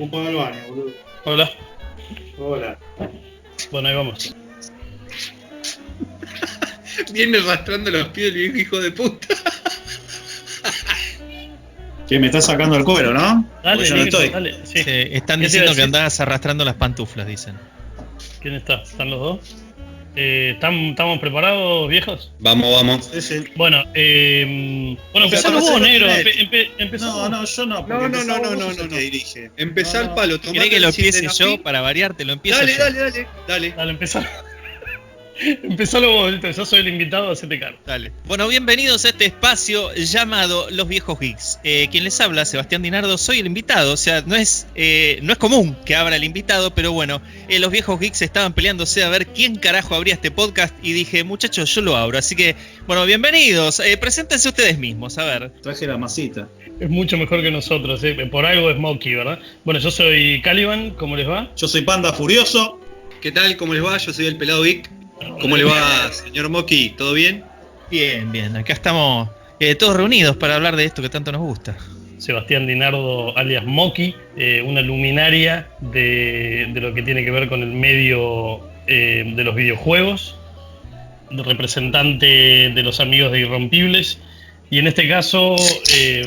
ocupado el baño, boludo. Hola. Hola. Bueno, ahí vamos. Viene arrastrando los pies el viejo hijo de puta. Que me estás sacando el cuero, ¿no? Dale, Porque yo no negro, estoy. dale. Sí. Están ¿Qué te iba diciendo a que decir? andás arrastrando las pantuflas, dicen. ¿Quién está? ¿Están los dos? ¿Estamos preparados, viejos? Vamos. Sí, sí. Bueno, empezalo vos, negro. Empezá No, vos. yo no. porque empezá vos, sos el que dirige. Empezá el palo, tomate ¿Querés que lo el sin de empiece la yo pi- para variarte? Lo empiezo Dale, yo. dale. Dale, empezalo. Empezalo vos, ¿viste? Yo soy el invitado, hacete cargo. Dale. Bueno, bienvenidos a este espacio llamado Los Viejos Geeks. Quien les habla, Sebastián Dinardo, soy el invitado. O sea, no es común que abra el invitado, pero bueno, los Viejos Geeks estaban peleándose a ver quién carajo abría este podcast y dije, muchachos, yo lo abro. Así que, bueno, bienvenidos. Preséntense ustedes mismos, a ver. Traje la masita. Es mucho mejor que nosotros, por algo es Smokey, ¿verdad? Bueno, yo soy Caliban, ¿cómo les va? Yo soy Panda Furioso. ¿Qué tal? ¿Cómo les va? Yo soy el pelado Vic. ¿Cómo le va, señor Moki? ¿Todo bien? Bien. Acá estamos todos reunidos para hablar de esto que tanto nos gusta. Sebastián Dinardo, alias Moki, una luminaria de lo que tiene que ver con el medio de los videojuegos, representante de los amigos de Irrompibles, y en este caso, que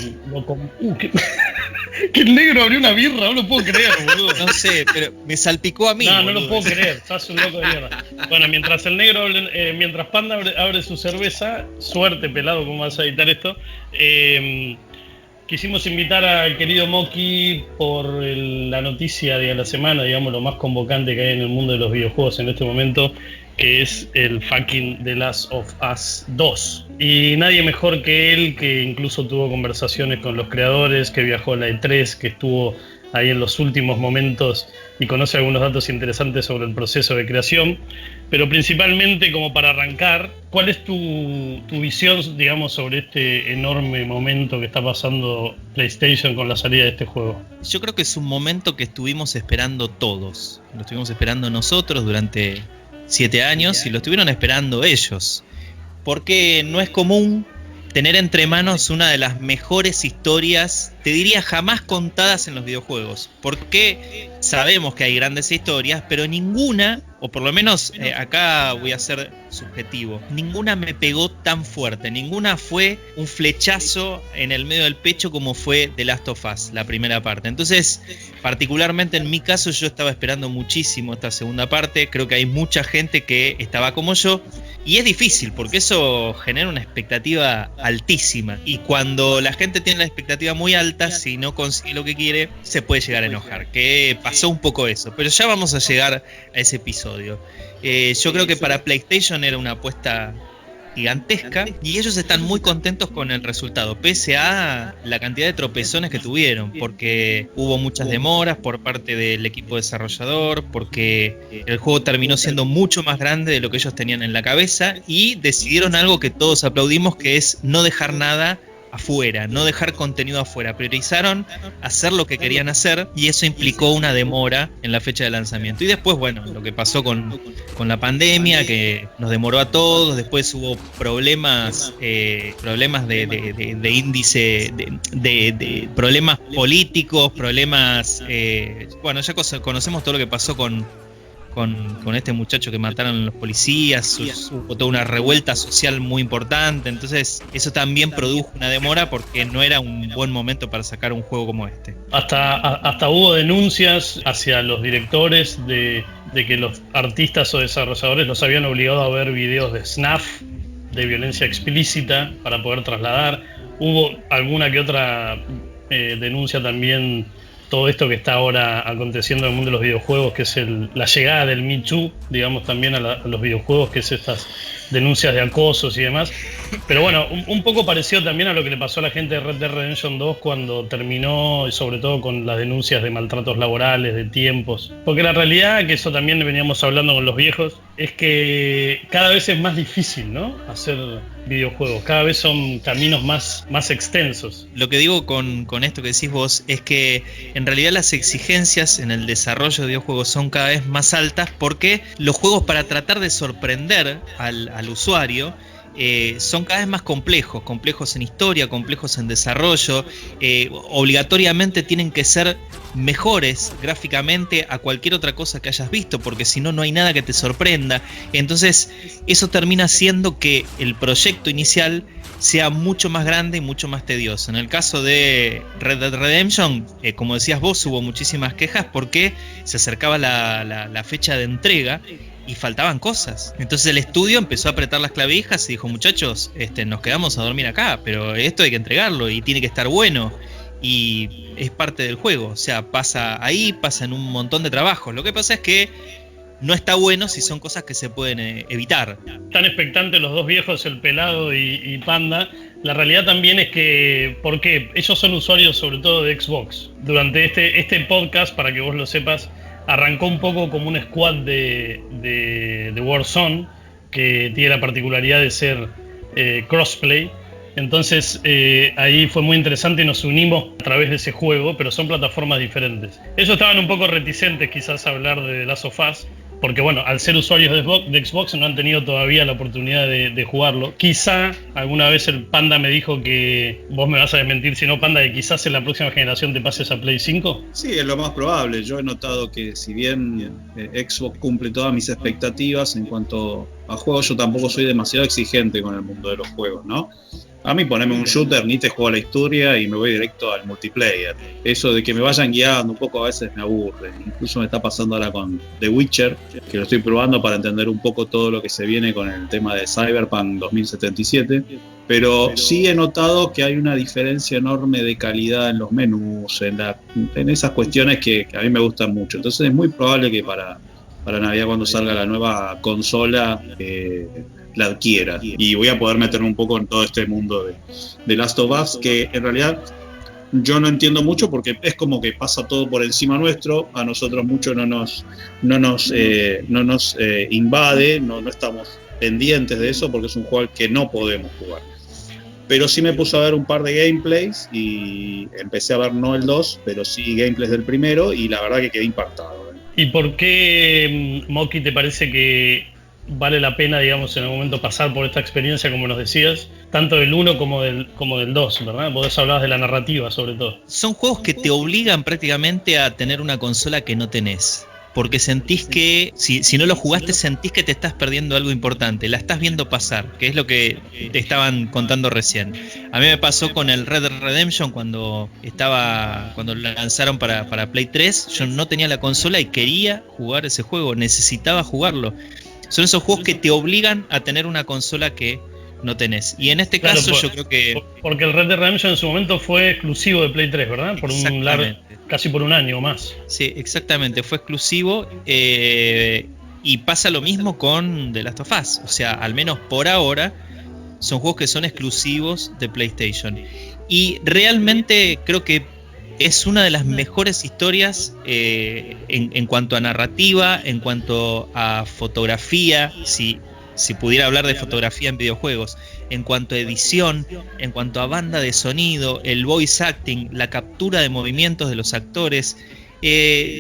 el negro abrió una birra, no lo puedo creer, boludo. No sé, pero me salpicó a mí. No boludo. lo puedo creer, sos un loco de mierda. Bueno, mientras el negro, mientras Panda abre su cerveza, suerte, pelado, ¿cómo vas a editar esto? Quisimos invitar al querido Moki por la noticia de la semana, digamos, lo más convocante que hay en el mundo de los videojuegos en este momento, que es el fucking The Last of Us 2. Y nadie mejor que él, que incluso tuvo conversaciones con los creadores, que viajó a la E3, que estuvo ahí en los últimos momentos y conoce algunos datos interesantes sobre el proceso de creación. Pero principalmente, como para arrancar, ¿cuál es tu visión, digamos, sobre este enorme momento que está pasando PlayStation con la salida de este juego? Yo creo que es un momento que estuvimos esperando todos. Lo estuvimos esperando nosotros durante 7 años y lo estuvieron esperando ellos. Porque no es común tener entre manos una de las mejores historias, te diría jamás contadas en los videojuegos. Porque sabemos que hay grandes historias, pero ninguna, o por lo menos acá voy a ser subjetivo, ninguna me pegó tan fuerte, ninguna fue un flechazo en el medio del pecho como fue The Last of Us, la primera parte. Entonces, particularmente en mi caso, yo estaba esperando muchísimo esta segunda parte. Creo que hay mucha gente que estaba como yo, y es difícil porque eso genera una expectativa altísima, y cuando la gente tiene la expectativa muy alta, si no consigue lo que quiere, se puede llegar a enojar, que pasó un poco eso, pero ya vamos a llegar a ese episodio. Yo creo que para PlayStation era una apuesta gigantesca y ellos están muy contentos con el resultado, pese a la cantidad de tropezones que tuvieron, porque hubo muchas demoras por parte del equipo desarrollador, porque el juego terminó siendo mucho más grande de lo que ellos tenían en la cabeza, y decidieron algo que todos aplaudimos, que es no dejar nada afuera, no dejar contenido afuera. Priorizaron hacer lo que querían hacer, y eso implicó una demora en la fecha de lanzamiento. Y después, bueno, lo que pasó con la pandemia, que nos demoró a todos. Después hubo problemas de índice, de problemas políticos, problemas, bueno, ya conocemos todo lo que pasó con este muchacho que mataron los policías. Hubo toda una revuelta social muy importante. Entonces eso también produjo una demora, porque no era un buen momento para sacar un juego como este. Hasta hubo denuncias hacia los directores de que los artistas o desarrolladores los habían obligado a ver videos de snuff, de violencia explícita, para poder trasladar. Hubo alguna que otra denuncia también. Todo esto que está ahora aconteciendo en el mundo de los videojuegos, que es la llegada del Me Too, digamos, también a los videojuegos, que es estas denuncias de acosos y demás. Pero bueno, un poco parecido también a lo que le pasó a la gente de Red Dead Redemption 2 cuando terminó, y sobre todo con las denuncias de maltratos laborales, de tiempos. Porque la realidad, que eso también veníamos hablando con los viejos, es que cada vez es más difícil, ¿no?, hacer videojuegos. Cada vez son caminos más extensos. Lo que digo con esto que decís vos es que en realidad las exigencias en el desarrollo de videojuegos son cada vez más altas, porque los juegos, para tratar de sorprender al usuario, son cada vez más complejos en historia, complejos en desarrollo, obligatoriamente tienen que ser mejores gráficamente a cualquier otra cosa que hayas visto, porque si no, no hay nada que te sorprenda. Entonces eso termina haciendo que el proyecto inicial sea mucho más grande y mucho más tedioso. En el caso de Red Dead Redemption, como decías vos, hubo muchísimas quejas porque se acercaba la fecha de entrega y faltaban cosas. Entonces el estudio empezó a apretar las clavijas y dijo: muchachos, nos quedamos a dormir acá, pero esto hay que entregarlo y tiene que estar bueno. Y es parte del juego, o sea, pasa ahí, pasa en un montón de trabajos. Lo que pasa es que no está bueno si son cosas que se pueden evitar. Tan expectantes los dos viejos, el pelado y Panda. La realidad también es que, porque ellos son usuarios sobre todo de Xbox. Durante este podcast, para que vos lo sepas, arrancó un poco como un squad de Warzone, que tiene la particularidad de ser crossplay. Entonces ahí fue muy interesante y nos unimos a través de ese juego, pero son plataformas diferentes. Ellos estaban un poco reticentes quizás a hablar de The Last of Us, porque bueno, al ser usuarios de Xbox no han tenido todavía la oportunidad de jugarlo. Quizá alguna vez el Panda me dijo que, vos me vas a desmentir si no, Panda, que quizás en la próxima generación te pases a Play 5. Sí, es lo más probable. Yo he notado que si bien Xbox cumple todas mis expectativas en cuanto a juegos, yo tampoco soy demasiado exigente con el mundo de los juegos, ¿no? A mí poneme un shooter, ni te juego la historia y me voy directo al multiplayer. Eso de que me vayan guiando un poco a veces me aburre. Incluso me está pasando ahora con The Witcher, que lo estoy probando para entender un poco todo lo que se viene con el tema de Cyberpunk 2077. Pero sí he notado que hay una diferencia enorme de calidad en los menús, en esas cuestiones que a mí me gustan mucho. Entonces es muy probable que para Navidad, cuando salga la nueva consola, la adquiera y voy a poder meterme un poco en todo este mundo de Last of Us, que en realidad yo no entiendo mucho porque es como que pasa todo por encima nuestro, a nosotros mucho no nos invade, no estamos pendientes de eso porque es un juego al que no podemos jugar. Pero sí me puse a ver un par de gameplays y empecé a ver no el 2, pero sí gameplays del primero y la verdad que quedé impactado. ¿Y por qué, Moki, te parece que vale la pena, digamos, en algún momento pasar por esta experiencia, como nos decías, tanto del 1 como del 2, ¿verdad? Vos hablabas de la narrativa, sobre todo. Son juegos que te obligan prácticamente a tener una consola que no tenés. Porque sentís que, si no lo jugaste, sentís que te estás perdiendo algo importante. La estás viendo pasar, que es lo que te estaban contando recién. A mí me pasó con el Red Dead Redemption cuando lo lanzaron para Play 3. Yo no tenía la consola y quería jugar ese juego, necesitaba jugarlo. Son esos juegos que te obligan a tener una consola que no tenés. Y en este caso yo creo que... Porque el Red Dead Redemption en su momento fue exclusivo de Play 3, ¿verdad? Casi por un año o más. Sí, exactamente, fue exclusivo. Y pasa lo mismo con The Last of Us. O sea, al menos por ahora, son juegos que son exclusivos de PlayStation. Y realmente creo que es una de las mejores historias en cuanto a narrativa, en cuanto a fotografía, si pudiera hablar de fotografía en videojuegos, en cuanto a edición, en cuanto a banda de sonido, el voice acting, la captura de movimientos de los actores.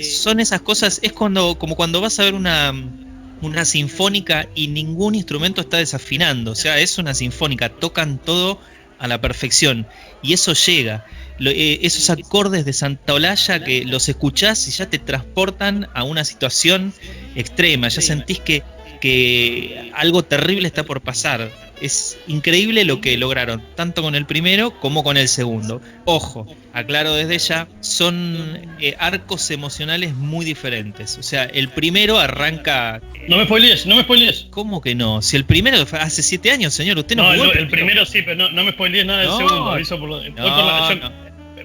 Son esas cosas, es como cuando vas a ver una sinfónica y ningún instrumento está desafinando. O sea, es una sinfónica, tocan todo a la perfección y eso llega. Esos acordes de Santa Olalla que los escuchás y ya te transportan a una situación extrema, ya sentís que algo terrible está por pasar. Es increíble lo que lograron, tanto con el primero como con el segundo. Ojo, aclaro desde ya, son arcos emocionales muy diferentes. O sea, el primero arranca... No me spoilees. ¿Cómo que no? Si el primero fue hace 7 años, señor, usted no jugó el primero sí, pero no me spoilees nada del segundo. Aviso por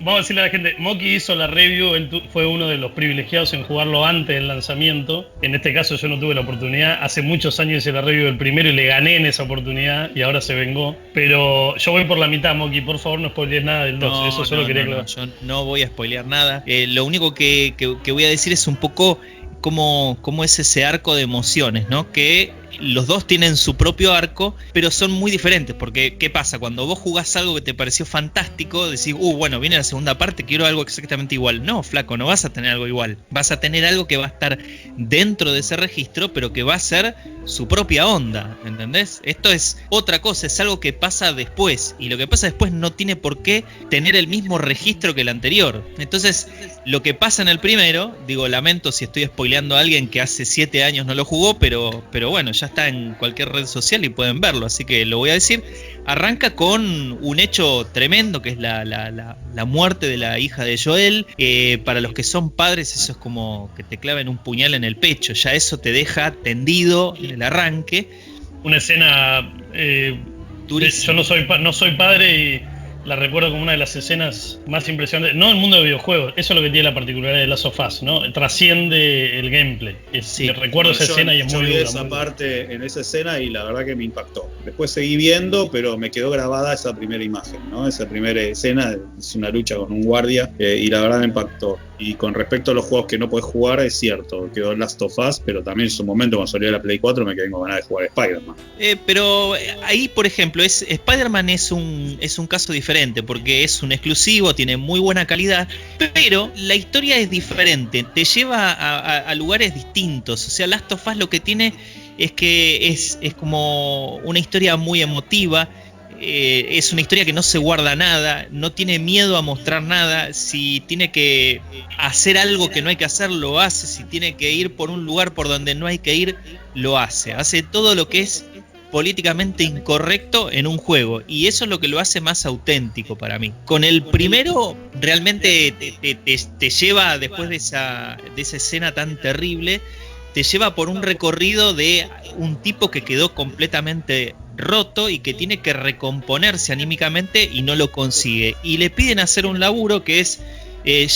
Vamos a decirle a la gente, Moki hizo la review, él fue uno de los privilegiados en jugarlo antes del lanzamiento. En este caso yo no tuve la oportunidad, hace muchos años hice la review del primero y le gané en esa oportunidad y ahora se vengó. Pero yo voy por la mitad, Moki, por favor no spoilees nada del 2, eso solo quería aclarar. Yo no voy a spoilear nada, lo único que voy a decir es un poco cómo es ese arco de emociones, ¿no? Que los dos tienen su propio arco, pero son muy diferentes, porque ¿qué pasa? Cuando vos jugás algo que te pareció fantástico, decís, bueno, viene la segunda parte, quiero algo exactamente igual. No, flaco, no vas a tener algo igual. Vas a tener algo que va a estar dentro de ese registro, pero que va a ser su propia onda, ¿entendés? Esto es otra cosa, es algo que pasa después, y lo que pasa después no tiene por qué tener el mismo registro que el anterior. Entonces, lo que pasa en el primero, digo, lamento si estoy spoileando a alguien que hace 7 años no lo jugó, pero bueno, ya está en cualquier red social y pueden verlo, así que lo voy a decir. Arranca con un hecho tremendo, que es la muerte de la hija de Joel. Para los que son padres, eso es como que te claven un puñal en el pecho, ya eso te deja tendido en el arranque. Una escena... yo no soy padre y la recuerdo como una de las escenas más impresionantes, no en el mundo de videojuegos, eso es lo que tiene la particularidad de Last of Us, ¿no? Trasciende el gameplay. Recuerdo esa escena y es muy vi dura. Esa parte en esa escena y la verdad que me impactó. Después seguí viendo, pero me quedó grabada esa primera imagen, ¿no? Esa primera escena es una lucha con un guardia y la verdad me impactó. Y con respecto a los juegos que no podés jugar, es cierto, quedó Last of Us, pero también en su momento cuando salió la Play 4 me quedé con ganas de jugar a Spider-Man. Pero ahí, por ejemplo, Spider-Man es un caso diferente, porque es un exclusivo, tiene muy buena calidad, pero la historia es diferente, te lleva a lugares distintos. O sea, Last of Us lo que tiene es que es como una historia muy emotiva. Es una historia que no se guarda nada, no tiene miedo a mostrar nada. Si tiene que hacer algo que no hay que hacer, lo hace. Si tiene que ir por un lugar por donde no hay que ir, lo hace. Hace todo lo que es políticamente incorrecto en un juego, y eso es lo que lo hace más auténtico para mí. Con el primero realmente te lleva, después de esa escena tan terrible, te lleva por un recorrido de un tipo que quedó completamente roto y que tiene que recomponerse anímicamente y no lo consigue. Y le piden hacer un laburo que es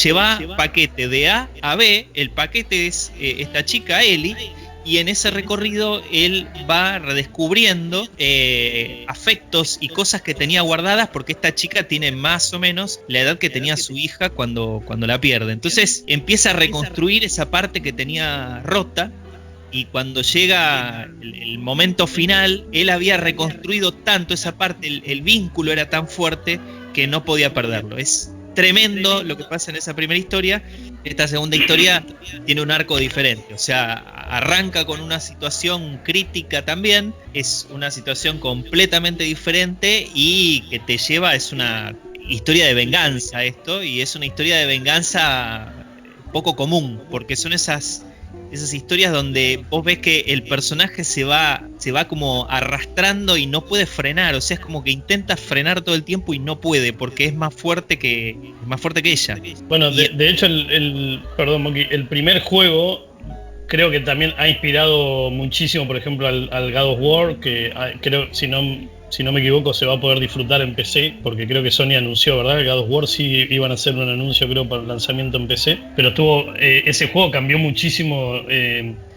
llevar paquete de A a B. El paquete es esta chica, Ellie, y en ese recorrido él va redescubriendo afectos y cosas que tenía guardadas, porque esta chica tiene más o menos la edad que tenía su hija cuando la pierde. Entonces empieza a reconstruir esa parte que tenía rota, y cuando llega el momento final, él había reconstruido tanto esa parte, el vínculo era tan fuerte que no podía perderlo. Es tremendo lo que pasa en esa primera historia. Esta segunda historia tiene un arco diferente, o sea, arranca con una situación crítica también, es una situación completamente diferente y que te lleva, es una historia de venganza esto, y es una historia de venganza poco común, porque son esas historias donde vos ves que el personaje se va como arrastrando y no puede frenar. O sea, es como que intenta frenar todo el tiempo y no puede, porque es más fuerte que ella. Bueno, de hecho perdón, Moki, el primer juego creo que también ha inspirado muchísimo, por ejemplo, al God of War, que creo, si no me equivoco, se va a poder disfrutar en PC, porque creo que Sony anunció, ¿verdad? El God of War sí iban a hacer un anuncio, creo, para el lanzamiento en PC, pero ese juego cambió muchísimo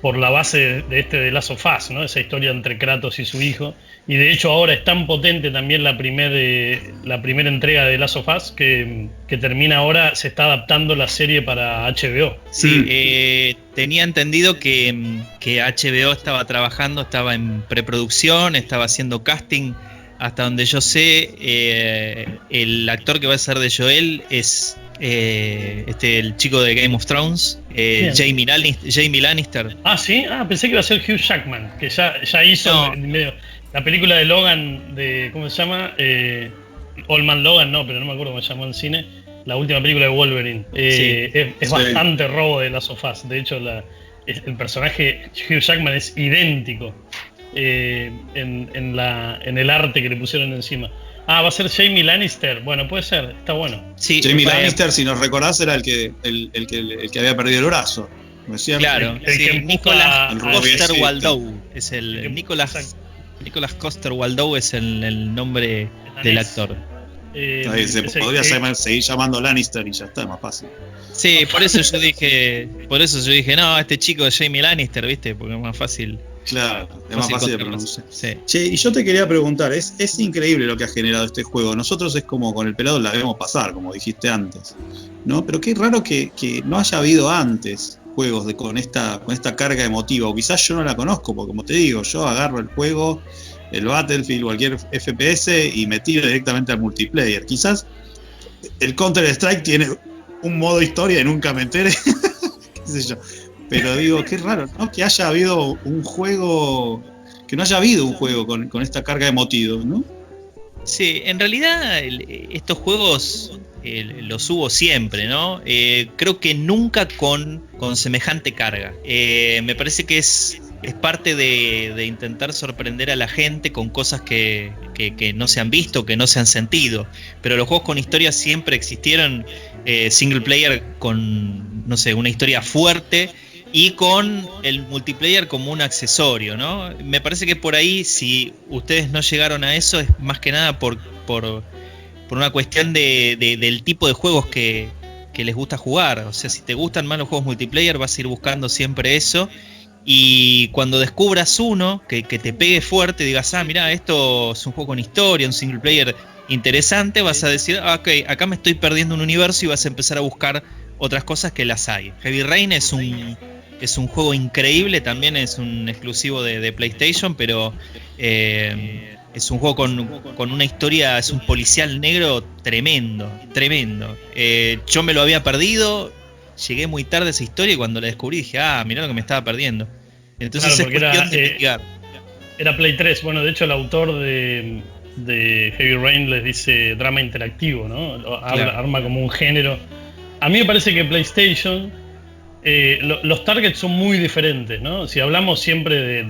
por la base de Last of Us, ¿no? Esa historia entre Kratos y su hijo, y de hecho ahora es tan potente también la primera entrega de Last of Us que termina ahora, se está adaptando la serie para HBO. Sí, tenía entendido que HBO estaba trabajando, estaba en preproducción, estaba haciendo casting. Hasta donde yo sé, el actor que va a ser de Joel es el chico de Game of Thrones, Jamie Lannister. Ah, ¿sí? Pensé que iba a ser Hugh Jackman, que ya hizo la película de Logan, ¿cómo se llama? Old Man Logan, no, pero no me acuerdo cómo se llamó en cine. La última película de Wolverine. Es bastante robo de Last of Us. De hecho, el personaje Hugh Jackman es idéntico en el arte que le pusieron encima. Va a ser Jamie Lannister. Bueno, puede ser, está bueno. Sí, Jamie Lannister, si nos recordás, era el que había perdido el brazo. Claro, Nicholas Coster-Waldau es el Nicholas Coster-Waldau es el nombre del actor. Podría seguir llamando Lannister y ya está, más fácil. Sí, por eso yo dije, no, este chico es Jamie Lannister, ¿viste? Porque es más fácil. Claro, es más fácil de pronunciar. Sí. Che, y yo te quería preguntar, es increíble lo que ha generado este juego. Nosotros es como con el pelado la vemos pasar, como dijiste antes, ¿no? Pero qué raro que no haya habido antes juegos con esta carga emotiva, o quizás yo no la conozco, porque como te digo, yo agarro el juego, el Battlefield, cualquier FPS y me tiro directamente al multiplayer. Quizás el Counter-Strike tiene un modo historia y nunca me enteré, qué sé yo. Pero digo, qué raro, ¿no? Que haya habido un juego, que no haya habido un juego con esta carga emotiva, ¿no? Sí, en realidad estos juegos los hubo siempre, ¿no? Creo que nunca con semejante carga. Me parece que es parte de intentar sorprender a la gente con cosas que no se han visto, que no se han sentido. Pero los juegos con historia siempre existieron, single player con, no sé, una historia fuerte y con el multiplayer como un accesorio, ¿no? Me parece que por ahí, si ustedes no llegaron a eso, es más que nada por una cuestión del tipo de juegos que les gusta jugar. O sea, si te gustan más los juegos multiplayer, vas a ir buscando siempre eso. Y cuando descubras uno que te pegue fuerte, digas, mirá, esto es un juego con historia, un single player interesante, vas a decir, ok, acá me estoy perdiendo un universo, y vas a empezar a buscar otras cosas que las hay. Heavy Rain es un juego increíble, también es un exclusivo de PlayStation, pero es un juego con una historia, es un policial negro tremendo. Yo me lo había perdido, llegué muy tarde a esa historia, y cuando la descubrí dije, mirá lo que me estaba perdiendo. Entonces claro, es cuestión de investigar. Era Play 3, bueno, de hecho el autor de Heavy Rain les dice drama interactivo, ¿no? Claro. Arma como un género. A mí me parece que PlayStation, los targets son muy diferentes, ¿no? Si hablamos siempre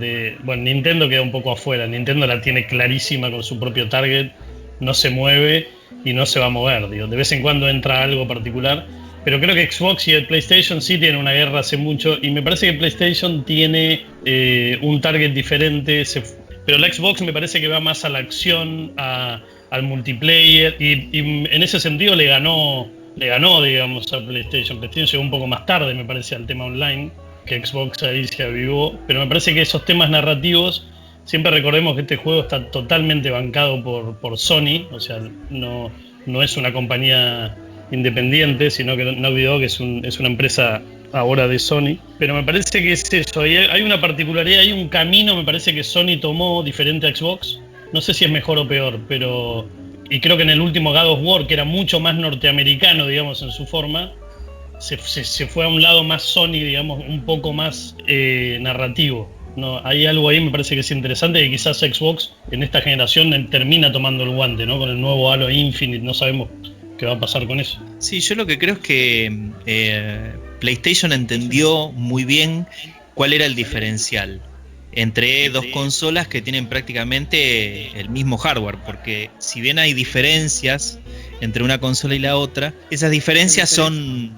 bueno, Nintendo queda un poco afuera. Nintendo la tiene clarísima con su propio target, no se mueve y no se va a mover, digo. De vez en cuando entra algo particular, pero creo que Xbox y el PlayStation sí tienen una guerra hace mucho, y me parece que PlayStation tiene un target diferente, pero la Xbox me parece que va más a la acción, al multiplayer, y en ese sentido le ganó, digamos, a PlayStation. PlayStation llegó un poco más tarde, me parece, al tema online, que Xbox ahí se avivó, pero me parece que esos temas narrativos, siempre recordemos que este juego está totalmente bancado por Sony, o sea, no es una compañía independiente, sino que no olvidó que es una empresa ahora de Sony, pero me parece que es eso, hay una particularidad, hay un camino, me parece que Sony tomó diferente a Xbox, no sé si es mejor o peor, pero... Y creo que en el último God of War, que era mucho más norteamericano, digamos, en su forma, se fue a un lado más Sony, digamos, un poco más narrativo, ¿no? Hay algo ahí, me parece que es interesante, que quizás Xbox en esta generación termina tomando el guante, ¿no? Con el nuevo Halo Infinite, no sabemos qué va a pasar con eso. Sí, yo lo que creo es que PlayStation entendió muy bien cuál era el diferencial entre dos consolas que tienen prácticamente el mismo hardware, porque si bien hay diferencias entre una consola y la otra, esas diferencias son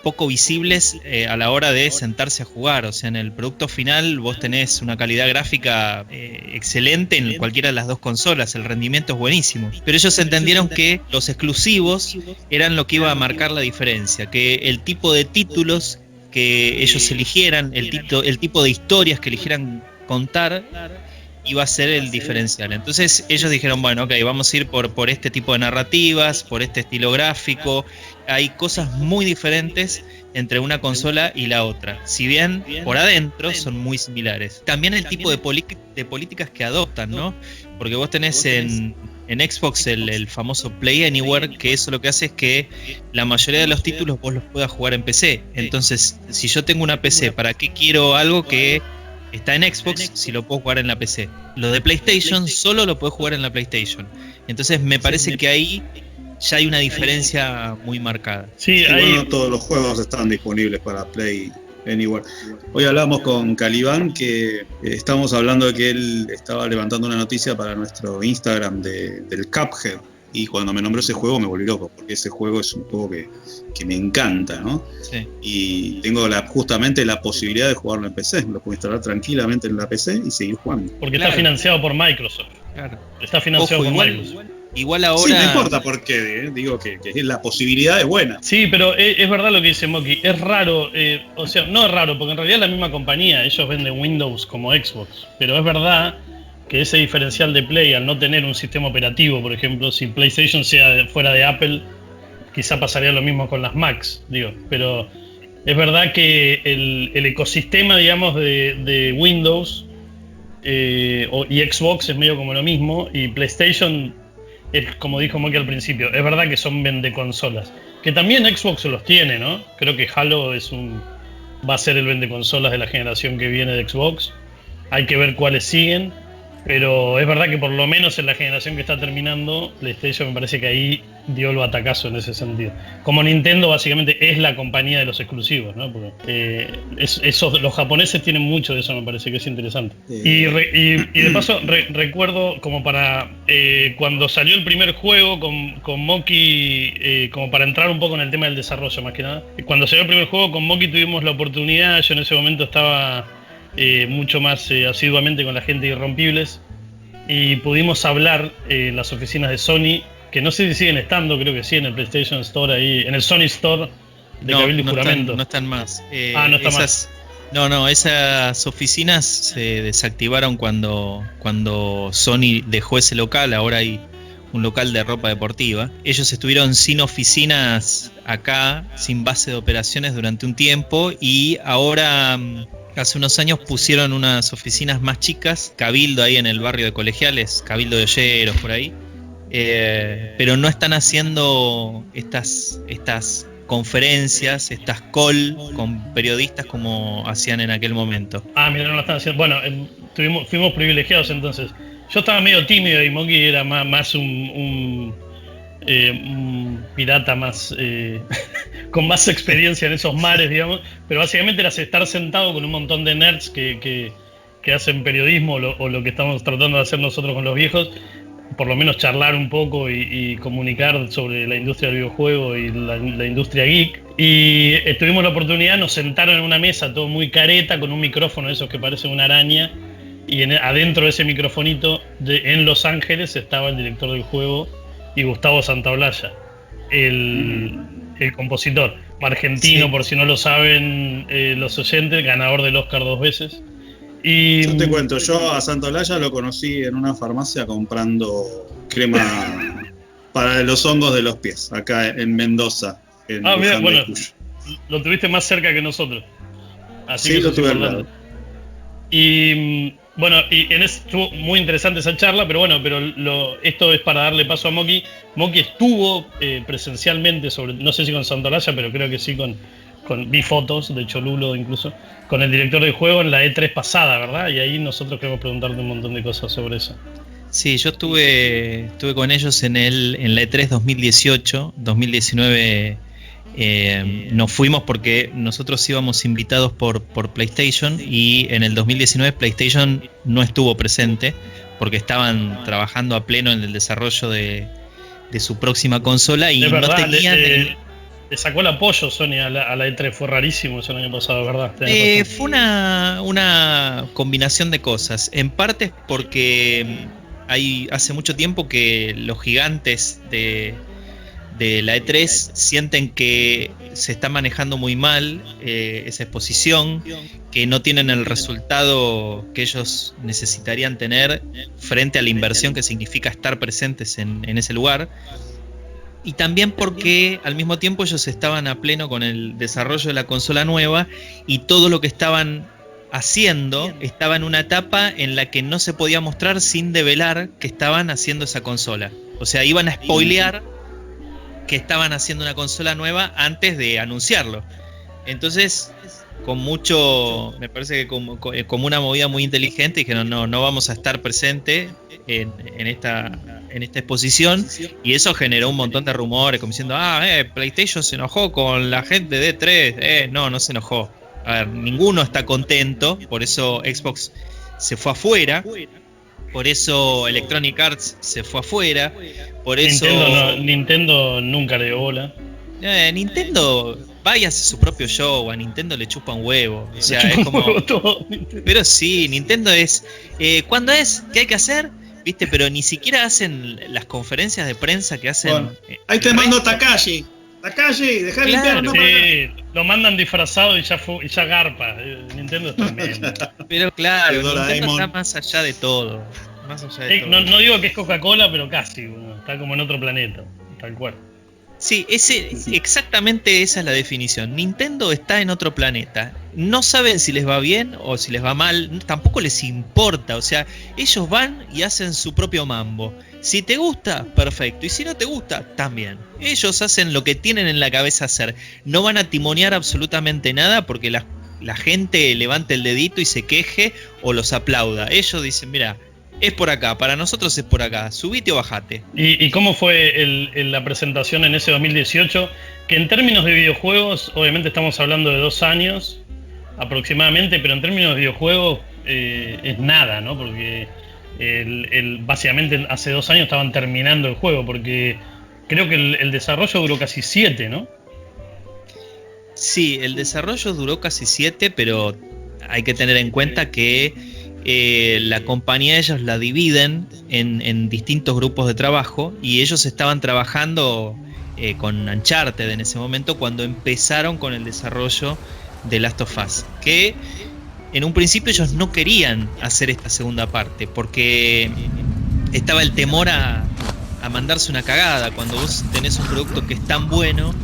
poco visibles a la hora de sentarse a jugar. O sea, en el producto final vos tenés una calidad gráfica excelente en cualquiera de las dos consolas, el rendimiento es buenísimo, pero ellos entendieron que los exclusivos eran lo que iba a marcar la diferencia, que el tipo de títulos que ellos eligieran, el tipo de historias que eligieran contar, iba a ser el diferencial. Entonces ellos dijeron, bueno, ok, vamos a ir por este tipo de narrativas, por este estilo gráfico. Hay cosas muy diferentes entre una consola y la otra, si bien por adentro son muy similares. También el tipo de políticas que adoptan, ¿no? Porque vos tenés en Xbox el famoso Play Anywhere, que eso lo que hace es que la mayoría de los títulos vos los puedas jugar en PC. Entonces, si yo tengo una PC, ¿para qué quiero algo que está en Xbox si lo puedo jugar en la PC? Lo de PlayStation solo lo puedo jugar en la PlayStation. Entonces me parece que ahí ya hay una diferencia muy marcada. Sí, bueno, todos los juegos están disponibles para Play Anywhere. Hoy hablamos con Caliban, que estamos hablando de que él estaba levantando una noticia para nuestro Instagram del Cuphead, y cuando me nombró ese juego me volví loco, porque ese juego es un juego que me encanta, ¿no? Sí. Y tengo justamente la posibilidad de jugarlo en PC, lo puedo instalar tranquilamente en la PC y seguir jugando. Porque está financiado por Microsoft. Claro. Está financiado por Microsoft. Igual ahora... Sí, no importa por qué, digo que la posibilidad es buena. Sí, pero es verdad lo que dice Moki, es raro, o sea, no es raro, porque en realidad es la misma compañía, ellos venden Windows como Xbox, pero es verdad que ese diferencial de Play, al no tener un sistema operativo, por ejemplo, si PlayStation fuera de Apple, quizá pasaría lo mismo con las Macs, digo, pero Es verdad que el ecosistema, digamos, de Windows y Xbox es medio como lo mismo, y PlayStation es como dijo Moki al principio, es verdad que son vendeconsolas, que también Xbox los tiene, ¿no? Creo que Halo va a ser el vendeconsolas de la generación que viene de Xbox. Hay que ver cuáles siguen, pero es verdad que por lo menos en la generación que está terminando, PlayStation me parece que ahí dio el batacazo en ese sentido. Como Nintendo básicamente es la compañía de los exclusivos, ¿no? Porque los japoneses tienen mucho de eso, me parece que es interesante. Y de paso recuerdo como para cuando salió el primer juego con Moki, como para entrar un poco en el tema del desarrollo más que nada. Cuando salió el primer juego con Moki tuvimos la oportunidad, yo en ese momento estaba mucho más asiduamente con la gente de Irrompibles y pudimos hablar en las oficinas de Sony, que no sé si siguen estando, creo que sí, en el PlayStation Store ahí, en el Sony Store de Cabildo y Juramento. No están más. No están más. No, esas oficinas se desactivaron cuando Sony dejó ese local. Ahora hay un local de ropa deportiva. Ellos estuvieron sin oficinas acá, sin base de operaciones durante un tiempo, y ahora hace unos años pusieron unas oficinas más chicas, Cabildo ahí en el barrio de Colegiales, Cabildo de Olleros por ahí, pero no están haciendo estas conferencias, estas call con periodistas como hacían en aquel momento. Mira, no lo están haciendo. Bueno, fuimos privilegiados entonces. Yo estaba medio tímido y Moki era más un pirata más con más experiencia en esos mares, digamos, pero básicamente era estar sentado con un montón de nerds que hacen periodismo o lo que estamos tratando de hacer nosotros con los viejos, por lo menos charlar un poco y comunicar sobre la industria del videojuego y la industria geek. Y tuvimos la oportunidad, nos sentaron en una mesa todo muy careta con un micrófono de esos que parecen una araña, y adentro de ese microfonito en Los Ángeles estaba el director del juego y Gustavo Santaolalla, el compositor argentino, sí. Por si no lo saben los oyentes, ganador del Oscar 2 veces. Y yo te cuento, yo a Santaolalla lo conocí en una farmacia comprando crema para los hongos de los pies, acá en Mendoza. Mira, bueno, lo tuviste más cerca que nosotros. Así sí, que lo tuve al lado. Y bueno, estuvo muy interesante esa charla, pero bueno, esto es para darle paso a Moki. Moki estuvo presencialmente, no sé si con Santaolalla, pero creo que sí vi fotos de Cholulo incluso, con el director del juego en la E3 pasada, ¿verdad? Y ahí nosotros queremos preguntarte un montón de cosas sobre eso. Sí, yo estuve con ellos en la E3 2018, 2019 nos fuimos porque nosotros íbamos invitados por PlayStation, y en el 2019 PlayStation no estuvo presente porque estaban trabajando a pleno en el desarrollo de su próxima consola y verdad, no tenían... Le sacó el apoyo Sony a la E3, fue rarísimo eso el año pasado, ¿verdad? Fue una combinación de cosas. En parte es porque hace mucho tiempo que los gigantes de la E3 sienten que se está manejando muy mal esa exposición, que no tienen el resultado que ellos necesitarían tener frente a la inversión que significa estar presentes en ese lugar. Y también porque al mismo tiempo ellos estaban a pleno con el desarrollo de la consola nueva, y todo lo que estaban haciendo estaba en una etapa en la que no se podía mostrar sin develar que estaban haciendo esa consola. O sea, iban a spoilear que estaban haciendo una consola nueva antes de anunciarlo. Entonces, me parece que como una movida muy inteligente, dijeron no vamos a estar presente en esta exposición, y eso generó un montón de rumores como diciendo PlayStation se enojó con la gente de E3. No se enojó. A ver, ninguno está contento, por eso Xbox se fue afuera, por eso Electronic Arts se fue afuera, por eso Nintendo nunca le dio bola. Nintendo va y hace su propio show, a Nintendo le chupa un huevo, o sea, es como todo. Pero sí, Nintendo es ¿cuándo es? ¿Qué hay que hacer? ¿Viste? Pero ni siquiera hacen las conferencias de prensa que hacen. Bueno, ahí te mando Takashi, dejá de limpiar, no. Sí, lo mandan disfrazado y ya garpa. Nintendo es tremendo. Pero claro, Nintendo está más allá de todo. No digo que es Coca-Cola, pero casi, bueno, está como en otro planeta, tal cual. Sí, exactamente esa es la definición. Nintendo está en otro planeta. No saben si les va bien o si les va mal. Tampoco les importa. O sea, ellos van y hacen su propio mambo. Si te gusta, perfecto. Y si no te gusta, también. Ellos hacen lo que tienen en la cabeza hacer. No van a timonear absolutamente nada porque la gente levante el dedito y se queje o los aplauda. Ellos dicen, mira, es por acá, para nosotros es por acá, subite o bajate. ¿Y cómo fue la presentación en ese 2018? Que en términos de videojuegos, obviamente estamos hablando de 2 años aproximadamente, pero en términos de videojuegos es nada, ¿no? Porque básicamente hace 2 años estaban terminando el juego, porque creo que el desarrollo duró casi 7, ¿no? Sí, el desarrollo duró casi 7, pero hay que tener en cuenta que la compañía ellos la dividen en distintos grupos de trabajo y ellos estaban trabajando con Uncharted en ese momento cuando empezaron con el desarrollo de Last of Us, que en un principio ellos no querían hacer esta segunda parte porque estaba el temor a mandarse una cagada. Cuando vos tenés un producto que es tan bueno,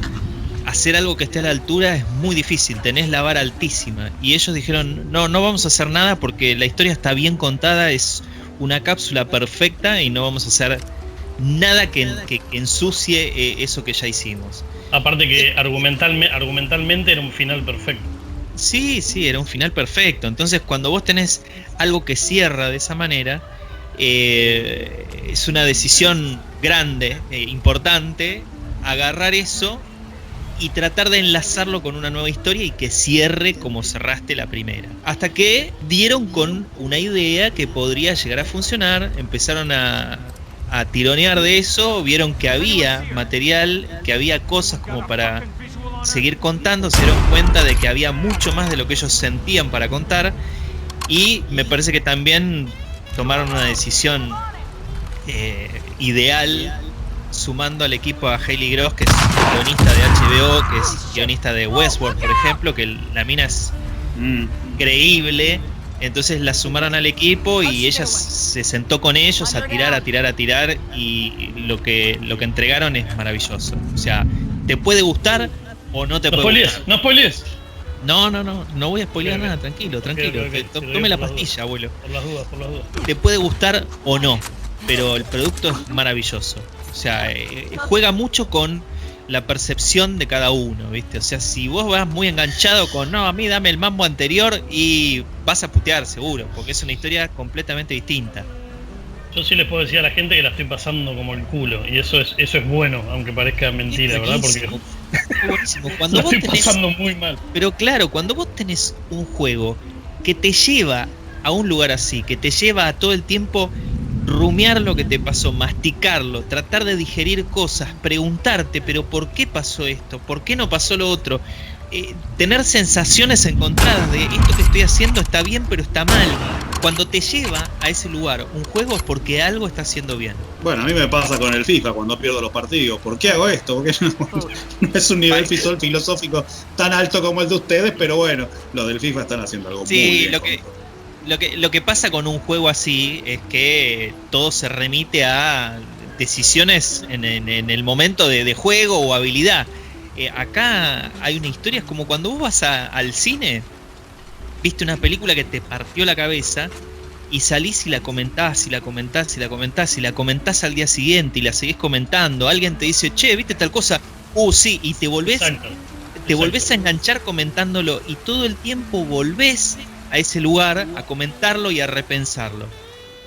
hacer algo que esté a la altura es muy difícil, tenés la vara altísima. Y ellos dijeron, no vamos a hacer nada porque la historia está bien contada, es una cápsula perfecta y no vamos a hacer nada que ensucie eso que ya hicimos. Aparte que argumentalmente era un final perfecto. Sí, era un final perfecto. Entonces cuando vos tenés algo que cierra de esa manera, es una decisión grande, importante, agarrar eso y tratar de enlazarlo con una nueva historia y que cierre como cerraste la primera. Hasta que dieron con una idea que podría llegar a funcionar, empezaron a tironear de eso, vieron que había material, que había cosas como para seguir contando, se dieron cuenta de que había mucho más de lo que ellos sentían para contar y me parece que también tomaron una decisión ideal, sumando al equipo a Hayley Gross, que es guionista de HBO, que es guionista de Westworld, por ejemplo, que la mina es increíble. Entonces la sumaron al equipo y ella se sentó con ellos a tirar y lo que entregaron es maravilloso. O sea, te puede gustar o no te puede gustar. No spoilees. No voy a spoilear nada, tranquilo. Tome la pastilla, abuelo. Por las dudas. Te puede gustar o no, pero el producto es maravilloso. O sea, juega mucho con la percepción de cada uno, ¿viste? O sea, si vos vas muy enganchado con, no, a mí dame el mambo anterior y vas a putear seguro, porque es una historia completamente distinta. Yo sí les puedo decir a la gente que la estoy pasando como el culo, y eso es bueno, aunque parezca mentira, ¿verdad? Porque buenísimo. Cuando la vos estoy pasando muy mal. Pero claro, cuando vos tenés un juego que te lleva a un lugar así, que te lleva a todo el tiempo rumiar lo que te pasó, masticarlo, tratar de digerir cosas, preguntarte, pero ¿por qué pasó esto? ¿Por qué no pasó lo otro? Tener sensaciones encontradas de esto que estoy haciendo está bien pero está mal. Cuando te lleva a ese lugar un juego es porque algo está haciendo bien. Bueno, a mí me pasa con el FIFA cuando pierdo los partidos. ¿Por qué hago esto? Porque no es un nivel filosófico tan alto como el de ustedes, pero bueno, los del FIFA están haciendo algo muy bien. Lo que pasa con un juego así es que todo se remite a decisiones en el momento de juego o habilidad. Acá hay una historia, es como cuando vos vas al cine, viste una película que te partió la cabeza y salís y la comentás al día siguiente y la seguís comentando. Alguien te dice, che, ¿viste tal cosa? Sí, y te volvés a enganchar comentándolo y todo el tiempo volvés a ese lugar a comentarlo y a repensarlo.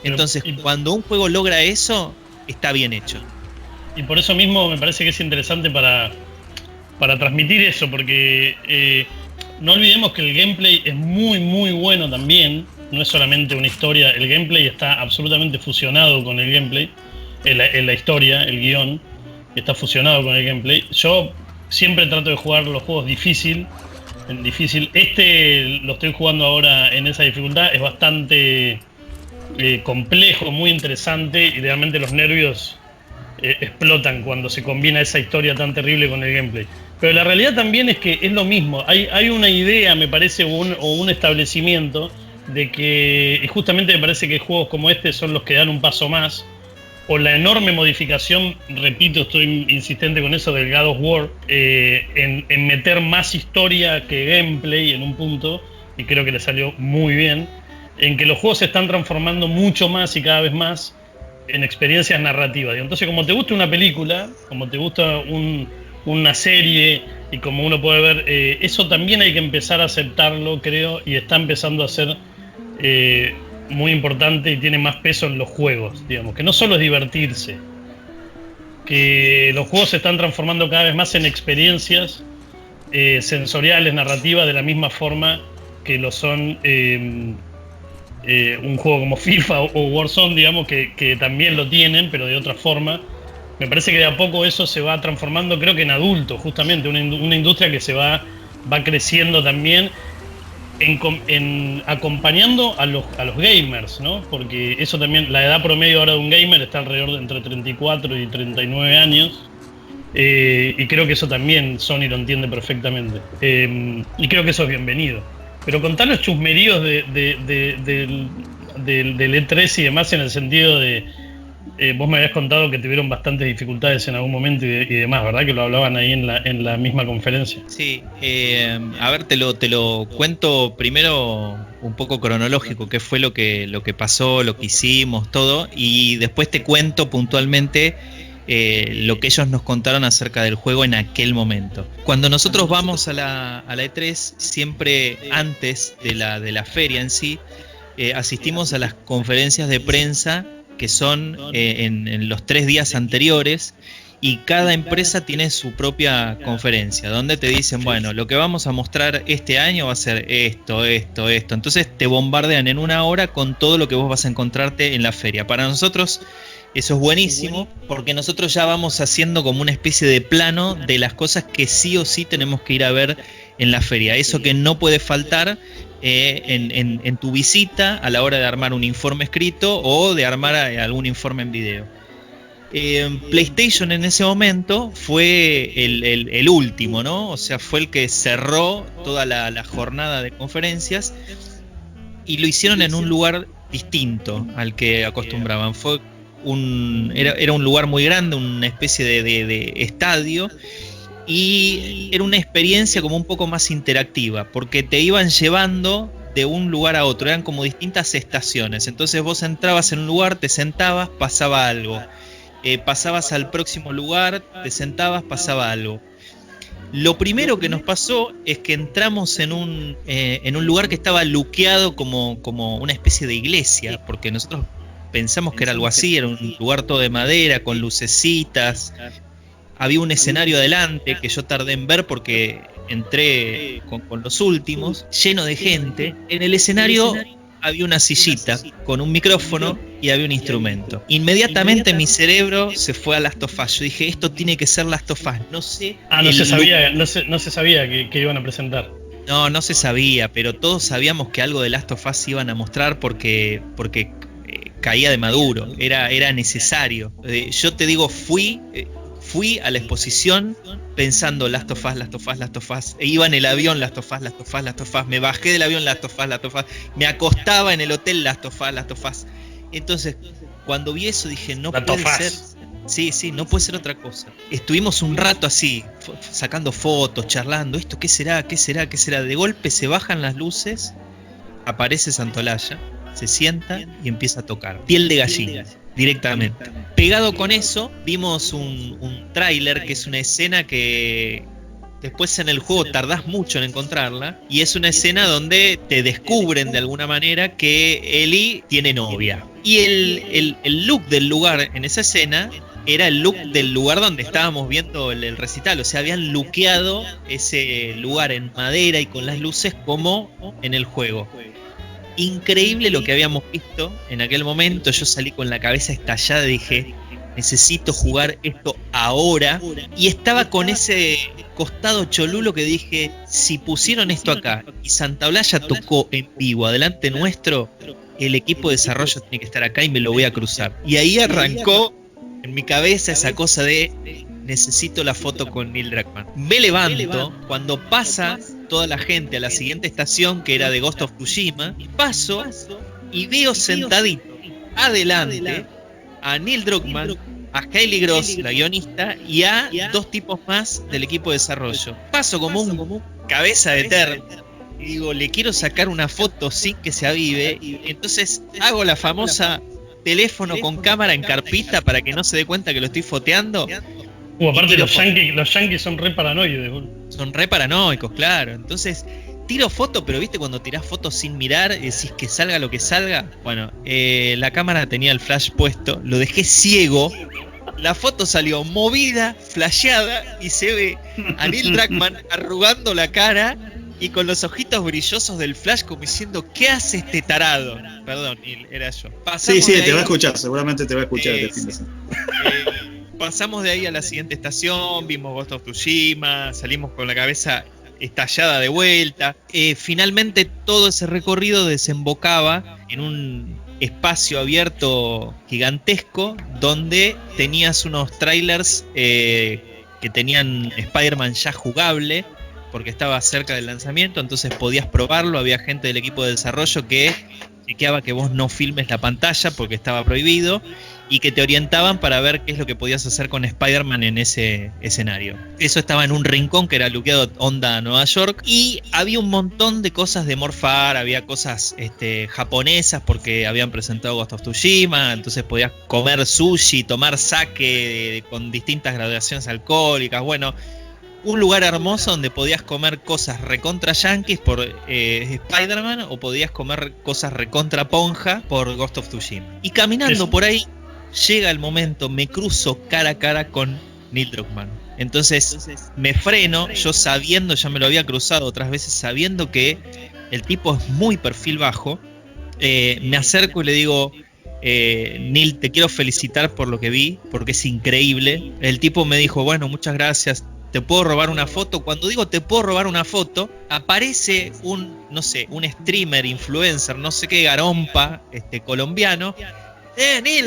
Entonces, cuando un juego logra eso, está bien hecho. Y por eso mismo me parece que es interesante para transmitir eso, porque no olvidemos que el gameplay es muy muy bueno también. No es solamente una historia, el gameplay está absolutamente fusionado con el gameplay, en la historia, el guión está fusionado con el gameplay. Yo siempre trato de jugar los juegos difícil. Lo estoy jugando ahora en esa dificultad, es bastante complejo, muy interesante, y realmente los nervios explotan cuando se combina esa historia tan terrible con el gameplay. Pero la realidad también es que es lo mismo, hay una idea, me parece, o un establecimiento de que, y justamente me parece que juegos como este son los que dan un paso más, o la enorme modificación, repito, estoy insistente con eso del God of War, en meter más historia que gameplay en un punto, y creo que le salió muy bien, en que los juegos se están transformando mucho más y cada vez más en experiencias narrativas. Entonces, como te gusta una película, como te gusta una serie, y como uno puede ver, eso también hay que empezar a aceptarlo, creo, y está empezando a ser muy importante y tiene más peso en los juegos, digamos, que no solo es divertirse, que los juegos se están transformando cada vez más en experiencias sensoriales, narrativas, de la misma forma que lo son un juego como FIFA o Warzone, digamos, que también lo tienen, pero de otra forma. Me parece que de a poco eso se va transformando, creo que en adultos, justamente, una industria que se va creciendo también, acompañando a los gamers, ¿no? Porque eso también, la edad promedio ahora de un gamer está alrededor de entre 34 y 39 años, y creo que eso también Sony lo entiende perfectamente, y creo que eso es bienvenido. Pero contar los chusmeríos del E3 y demás, en el sentido de, vos me habías contado que tuvieron bastantes dificultades en algún momento y demás, ¿verdad? Que lo hablaban ahí en la misma conferencia. Sí, a ver, te lo cuento primero un poco cronológico, qué fue lo que pasó, lo que hicimos, todo, y después te cuento puntualmente lo que ellos nos contaron acerca del juego en aquel momento. Cuando nosotros vamos a la E3, siempre antes de la feria en sí, asistimos a las conferencias de prensa que son en los 3 días anteriores, y cada empresa tiene su propia conferencia, donde te dicen, bueno, lo que vamos a mostrar este año va a ser esto. Entonces te bombardean en 1 hora con todo lo que vos vas a encontrarte en la feria. Para nosotros eso es buenísimo, porque nosotros ya vamos haciendo como una especie de plano de las cosas que sí o sí tenemos que ir a ver en la feria. Eso que no puede faltar en tu visita a la hora de armar un informe escrito o de armar algún informe en video. PlayStation en ese momento fue el último, ¿no? O sea, fue el que cerró toda la jornada de conferencias, y lo hicieron en un lugar distinto al que acostumbraban. Era un lugar muy grande, una especie de estadio, y era una experiencia como un poco más interactiva, porque te iban llevando de un lugar a otro, eran como distintas estaciones. Entonces vos entrabas en un lugar, te sentabas, pasaba algo, pasabas al próximo lugar, te sentabas, pasaba algo. Lo primero que nos pasó es que entramos en un lugar que estaba luqueado como una especie de iglesia, porque nosotros pensamos que era algo así, era un lugar todo de madera, con lucecitas. Había un escenario adelante que yo tardé en ver porque entré con los últimos, lleno de gente. En el escenario había una sillita con un micrófono y había un instrumento. Inmediatamente mi cerebro se fue a Last of Us. Yo dije, esto tiene que ser Last of Us. No sé. No se sabía que iban a presentar. No se sabía, pero todos sabíamos que algo de Last of Us iban a mostrar porque caía de maduro, era necesario. Yo te digo, fui a la exposición pensando Last of Us, e iba en el avión Last of Us, me bajé del avión Last of Us, me acostaba en el hotel Last of Us. Entonces, cuando vi eso dije, no puede ser. Sí, no puede ser otra cosa. Estuvimos un rato así, sacando fotos, charlando, ¿esto qué será? De golpe se bajan las luces, aparece Santolaya, se sienta y empieza a tocar. Piel de gallina, directamente. Pegado con eso, vimos un tráiler, que es una escena que después en el juego tardás mucho en encontrarla, y es una escena donde te descubren de alguna manera que Ellie tiene novia. Y el look del lugar en esa escena era el look del lugar donde estábamos viendo el recital. O sea, habían luqueado ese lugar en madera y con las luces como en el juego. Increíble lo que habíamos visto en aquel momento. Yo salí con la cabeza estallada y dije, necesito jugar esto ahora. Y estaba con ese costado cholulo que dije, si pusieron esto acá y Santaolalla tocó en vivo adelante nuestro, el equipo de desarrollo tiene que estar acá y me lo voy a cruzar. Y ahí arrancó en mi cabeza esa cosa de necesito la foto con Neil Druckmann. Me levanto cuando pasa toda la gente a la siguiente estación, que era de Ghost of Tsushima, y paso y veo sentadito adelante a Neil Druckmann, a Hayley Gross, la guionista, y a 2 tipos más del equipo de desarrollo. Paso como un cabeza de termo y digo, le quiero sacar una foto sin que se avive, y entonces hago la famosa teléfono con cámara en carpita para que no se dé cuenta que lo estoy foteando. Aparte los yankees son re paranoides, boludo. Son re paranoicos, claro. Entonces, tiro foto, pero viste cuando tirás fotos sin mirar, decís que salga lo que salga. Bueno, la cámara tenía el flash puesto, lo dejé ciego. La foto salió movida, flasheada, y se ve a Neil Druckmann arrugando la cara y con los ojitos brillosos del flash como diciendo, ¿qué hace este tarado? Perdón, Neil, era yo. Sí, te va a escuchar, seguramente te va a escuchar este fin de semana. Pasamos de ahí a la siguiente estación, vimos Ghost of Tsushima, salimos con la cabeza estallada de vuelta. Finalmente todo ese recorrido desembocaba en un espacio abierto gigantesco donde tenías unos trailers que tenían Spider-Man ya jugable porque estaba cerca del lanzamiento, entonces podías probarlo. Había gente del equipo de desarrollo que chequeaba que vos no filmes la pantalla porque estaba prohibido y que te orientaban para ver qué es lo que podías hacer con Spider-Man en ese escenario. Eso estaba en un rincón que era luqueado onda Nueva York, y había un montón de cosas de morfar, había cosas japonesas porque habían presentado Ghost of Tsushima, entonces podías comer sushi, tomar sake con distintas graduaciones alcohólicas. Bueno, un lugar hermoso donde podías comer cosas recontra yankees por Spider-Man, o podías comer cosas recontra ponja por Ghost of Tsushima. Y caminando por ahí, llega el momento, me cruzo cara a cara con Neil Druckmann. Entonces me freno, yo sabiendo, ya me lo había cruzado otras veces, sabiendo que el tipo es muy perfil bajo. Me acerco y le digo, Neil, te quiero felicitar por lo que vi, porque es increíble. El tipo me dijo, bueno, muchas gracias, ¿te puedo robar una foto? Cuando digo te puedo robar una foto, aparece un streamer, influencer, no sé qué garompa, colombiano. Neil,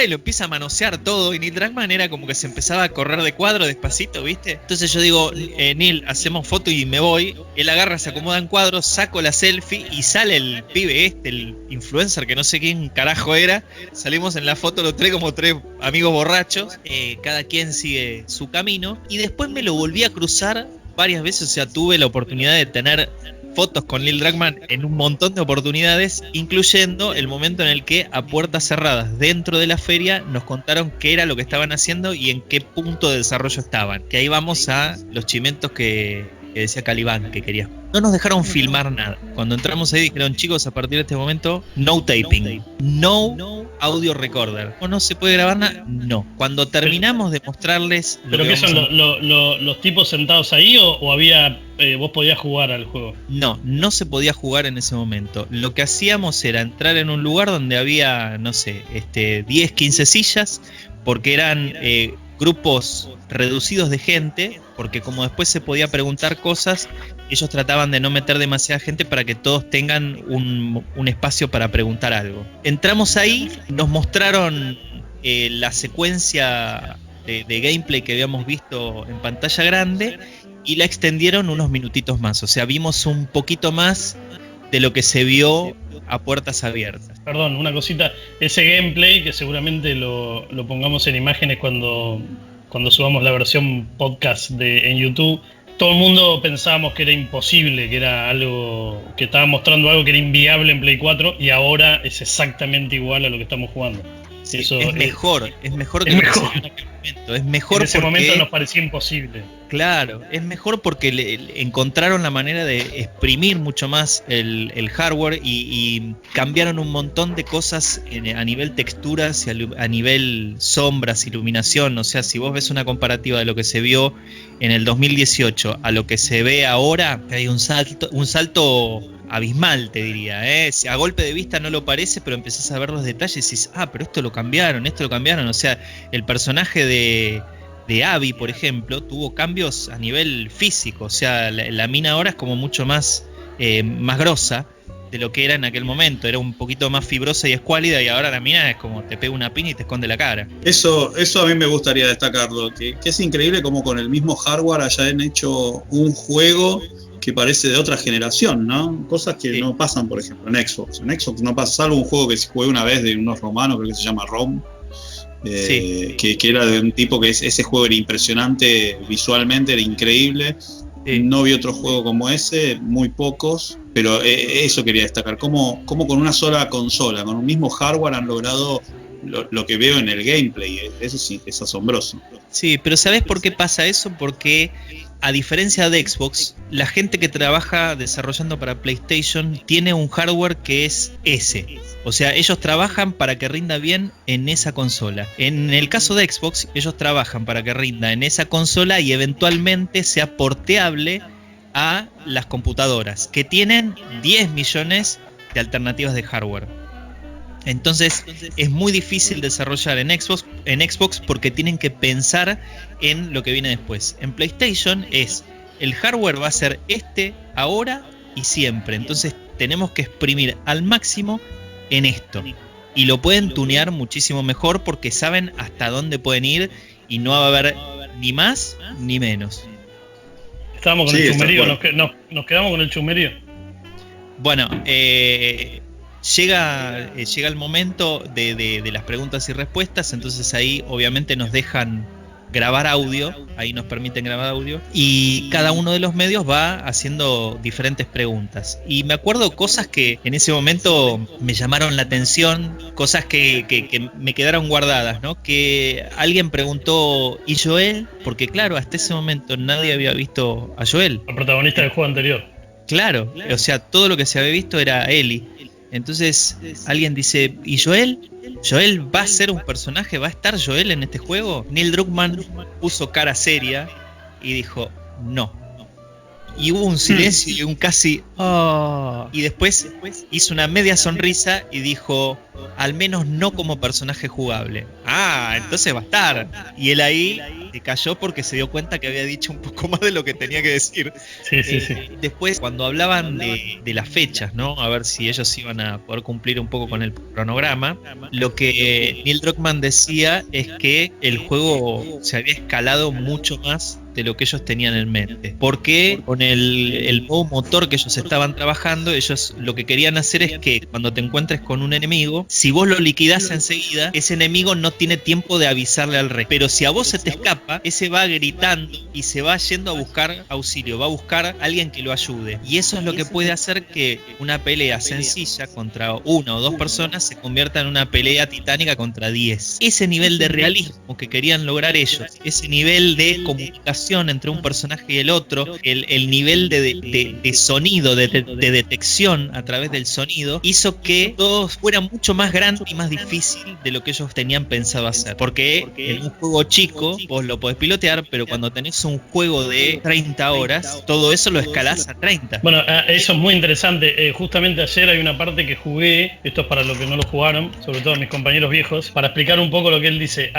y lo empieza a manosear todo, y Neil Druckmann era como que se empezaba a correr de cuadro despacito, ¿viste? Entonces yo digo, Neil, hacemos foto y me voy. Él agarra, se acomoda en cuadro, saco la selfie y sale el pibe el influencer que no sé quién carajo era. Salimos en la foto los tres como 3 amigos borrachos, cada quien sigue su camino, y después me lo volví a cruzar varias veces. O sea, tuve la oportunidad de tener fotos con Neil Druckmann en un montón de oportunidades, incluyendo el momento en el que a puertas cerradas dentro de la feria nos contaron qué era lo que estaban haciendo y en qué punto de desarrollo estaban. Que ahí vamos a los chimentos que decía Calibán que quería. No nos dejaron filmar nada. Cuando entramos ahí dijeron, chicos, a partir de este momento, no taping, no audio recorder. ¿O no se puede grabar nada? No. Cuando terminamos de mostrarles... ¿Pero qué son los tipos sentados ahí o había... vos podías jugar al juego? No se podía jugar en ese momento. Lo que hacíamos era entrar en un lugar donde había, no sé, 10, 15 sillas, porque eran grupos reducidos de gente, porque como después se podía preguntar cosas, ellos trataban de no meter demasiada gente para que todos tengan un espacio para preguntar algo. Entramos ahí, nos mostraron la secuencia de gameplay que habíamos visto en pantalla grande, y la extendieron unos minutitos más. O sea, vimos un poquito más de lo que se vio a puertas abiertas. Perdón, una cosita. Ese gameplay, que seguramente lo pongamos en imágenes cuando subamos la versión podcast en YouTube, todo el mundo pensábamos que era imposible, que era algo que estaba mostrando algo que era inviable en Play 4, y ahora es exactamente igual a lo que estamos jugando. Sí, eso es mejor que en ese momento nos parecía imposible. Claro, es mejor porque encontraron la manera de exprimir mucho más el hardware y cambiaron un montón de cosas a nivel texturas y a nivel sombras, iluminación. O sea, si vos ves una comparativa de lo que se vio en el 2018 a lo que se ve ahora, hay un salto abismal, te diría, A golpe de vista no lo parece, pero empezás a ver los detalles y decís, pero esto lo cambiaron. O sea, el personaje de Abby, por ejemplo, tuvo cambios a nivel físico. O sea, la mina ahora es como mucho más grosa de lo que era en aquel momento. Era un poquito más fibrosa y escuálida, y ahora la mina es como te pega una piña y te esconde la cara. Eso a mí me gustaría destacarlo, que es increíble como con el mismo hardware hayan hecho un juego que parece de otra generación, ¿no? Cosas que Sí. no pasan, por ejemplo, en Xbox. En Xbox no pasa, salvo un juego que se jugué una vez de unos romanos, creo que se llama Rome, Sí. que era de un tipo que ese juego era impresionante visualmente, era increíble. Sí. No vi otro juego como ese, muy pocos, pero eso quería destacar, cómo con una sola consola, con un mismo hardware han logrado lo que veo en el gameplay. Eso sí, es asombroso. Sí, pero ¿sabés por qué pasa eso? Porque a diferencia de Xbox, la gente que trabaja desarrollando para PlayStation tiene un hardware que es ese. O sea, ellos trabajan para que rinda bien en esa consola. En el caso de Xbox, ellos trabajan para que rinda en esa consola y eventualmente sea porteable a las computadoras, que tienen 10 millones de alternativas de hardware. Entonces es muy difícil desarrollar en Xbox porque tienen que pensar en lo que viene después. En PlayStation el hardware va a ser ahora y siempre. Entonces tenemos que exprimir al máximo en esto. Y lo pueden tunear muchísimo mejor porque saben hasta dónde pueden ir y no va a haber ni más ni menos. Estábamos con Sí, el está chumerío, bueno. nos quedamos con el chumerío. Bueno, llega el momento de las preguntas y respuestas, entonces ahí obviamente nos dejan grabar audio, ahí nos permiten grabar audio, y cada uno de los medios va haciendo diferentes preguntas. Y me acuerdo cosas que en ese momento me llamaron la atención, cosas que me quedaron guardadas, ¿no? Que alguien preguntó, ¿y Joel? Porque claro, hasta ese momento nadie había visto a Joel. El protagonista del juego anterior. Claro, o sea, todo lo que se había visto era Ellie. Entonces alguien dice, ¿y Joel? ¿Joel va a ser un personaje? ¿Va a estar Joel en este juego? Neil Druckmann puso cara seria y dijo, no. Y hubo un silencio y un casi, oh. Y después hizo una media sonrisa y dijo, al menos no como personaje jugable. Ah, entonces va a estar. Y él ahí se cayó porque se dio cuenta que había dicho un poco más de lo que tenía que decir. Sí. Después, cuando hablaban de las fechas, ¿no? A ver si ellos iban a poder cumplir un poco con el cronograma, lo que Neil Druckmann decía es que el juego se había escalado mucho más de lo que ellos tenían en mente. Porque con el nuevo motor que ellos estaban trabajando, ellos lo que querían hacer es que cuando te encuentres con un enemigo, si vos lo liquidás enseguida, ese enemigo no tiene tiempo de avisarle al resto. Pero si a vos se te escapa, ese va gritando y se va yendo a buscar auxilio, va a buscar a alguien que lo ayude. Y eso es lo que puede hacer que una pelea sencilla contra una o dos personas se convierta en una pelea titánica contra 10. Ese nivel de realismo que querían lograr ellos, ese nivel de comunicación entre un personaje y el otro, el nivel de sonido, de detección a través del sonido, hizo que todo fuera mucho más grande y más difícil de lo que ellos tenían pensado hacer. Porque en un juego chico vos lo podés pilotear, pero cuando tenés un juego de 30 horas, todo eso lo escalás a 30. Bueno, eso es muy interesante. Justamente ayer hay una parte que jugué, esto es para los que no lo jugaron, sobre todo mis compañeros viejos, para explicar un poco lo que él dice.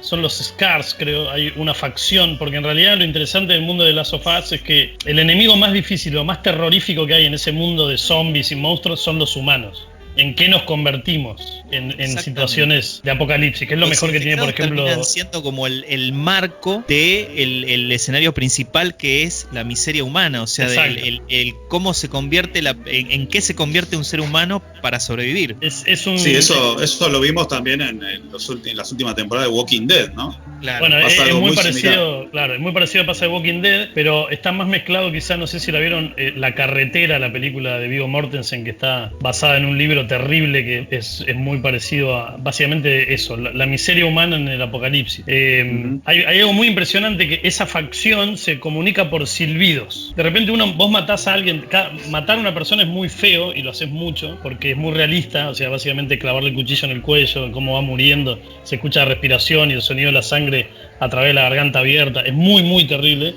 Son los Scars, creo, hay una facción, porque en realidad lo interesante del mundo de Last of Us es que el enemigo más difícil o más terrorífico que hay en ese mundo de zombies y monstruos son los humanos. ¿En qué nos convertimos en situaciones de apocalipsis? Que es lo mejor que tiene, por ejemplo... Terminan siendo como el marco del escenario principal, que es la miseria humana. O sea, el cómo se convierte, en qué se convierte un ser humano para sobrevivir. Sí, eso lo vimos también en las últimas temporadas de Walking Dead, ¿no? Claro. Bueno, es muy parecido, similar. claro, es muy parecido a Pasa de Walking Dead, pero está más mezclado quizás, no sé si la vieron, La Carretera, la película de Viggo Mortensen, que está basada en un libro terrible que es muy parecido a, básicamente eso, la miseria humana en el apocalipsis. Hay algo muy impresionante, que esa facción se comunica por silbidos. De repente vos matás a alguien, matar a una persona es muy feo y lo haces mucho, porque es muy realista, o sea, básicamente clavarle el cuchillo en el cuello, cómo va muriendo, se escucha la respiración y el sonido de la sangre a través de la garganta abierta, es muy muy terrible.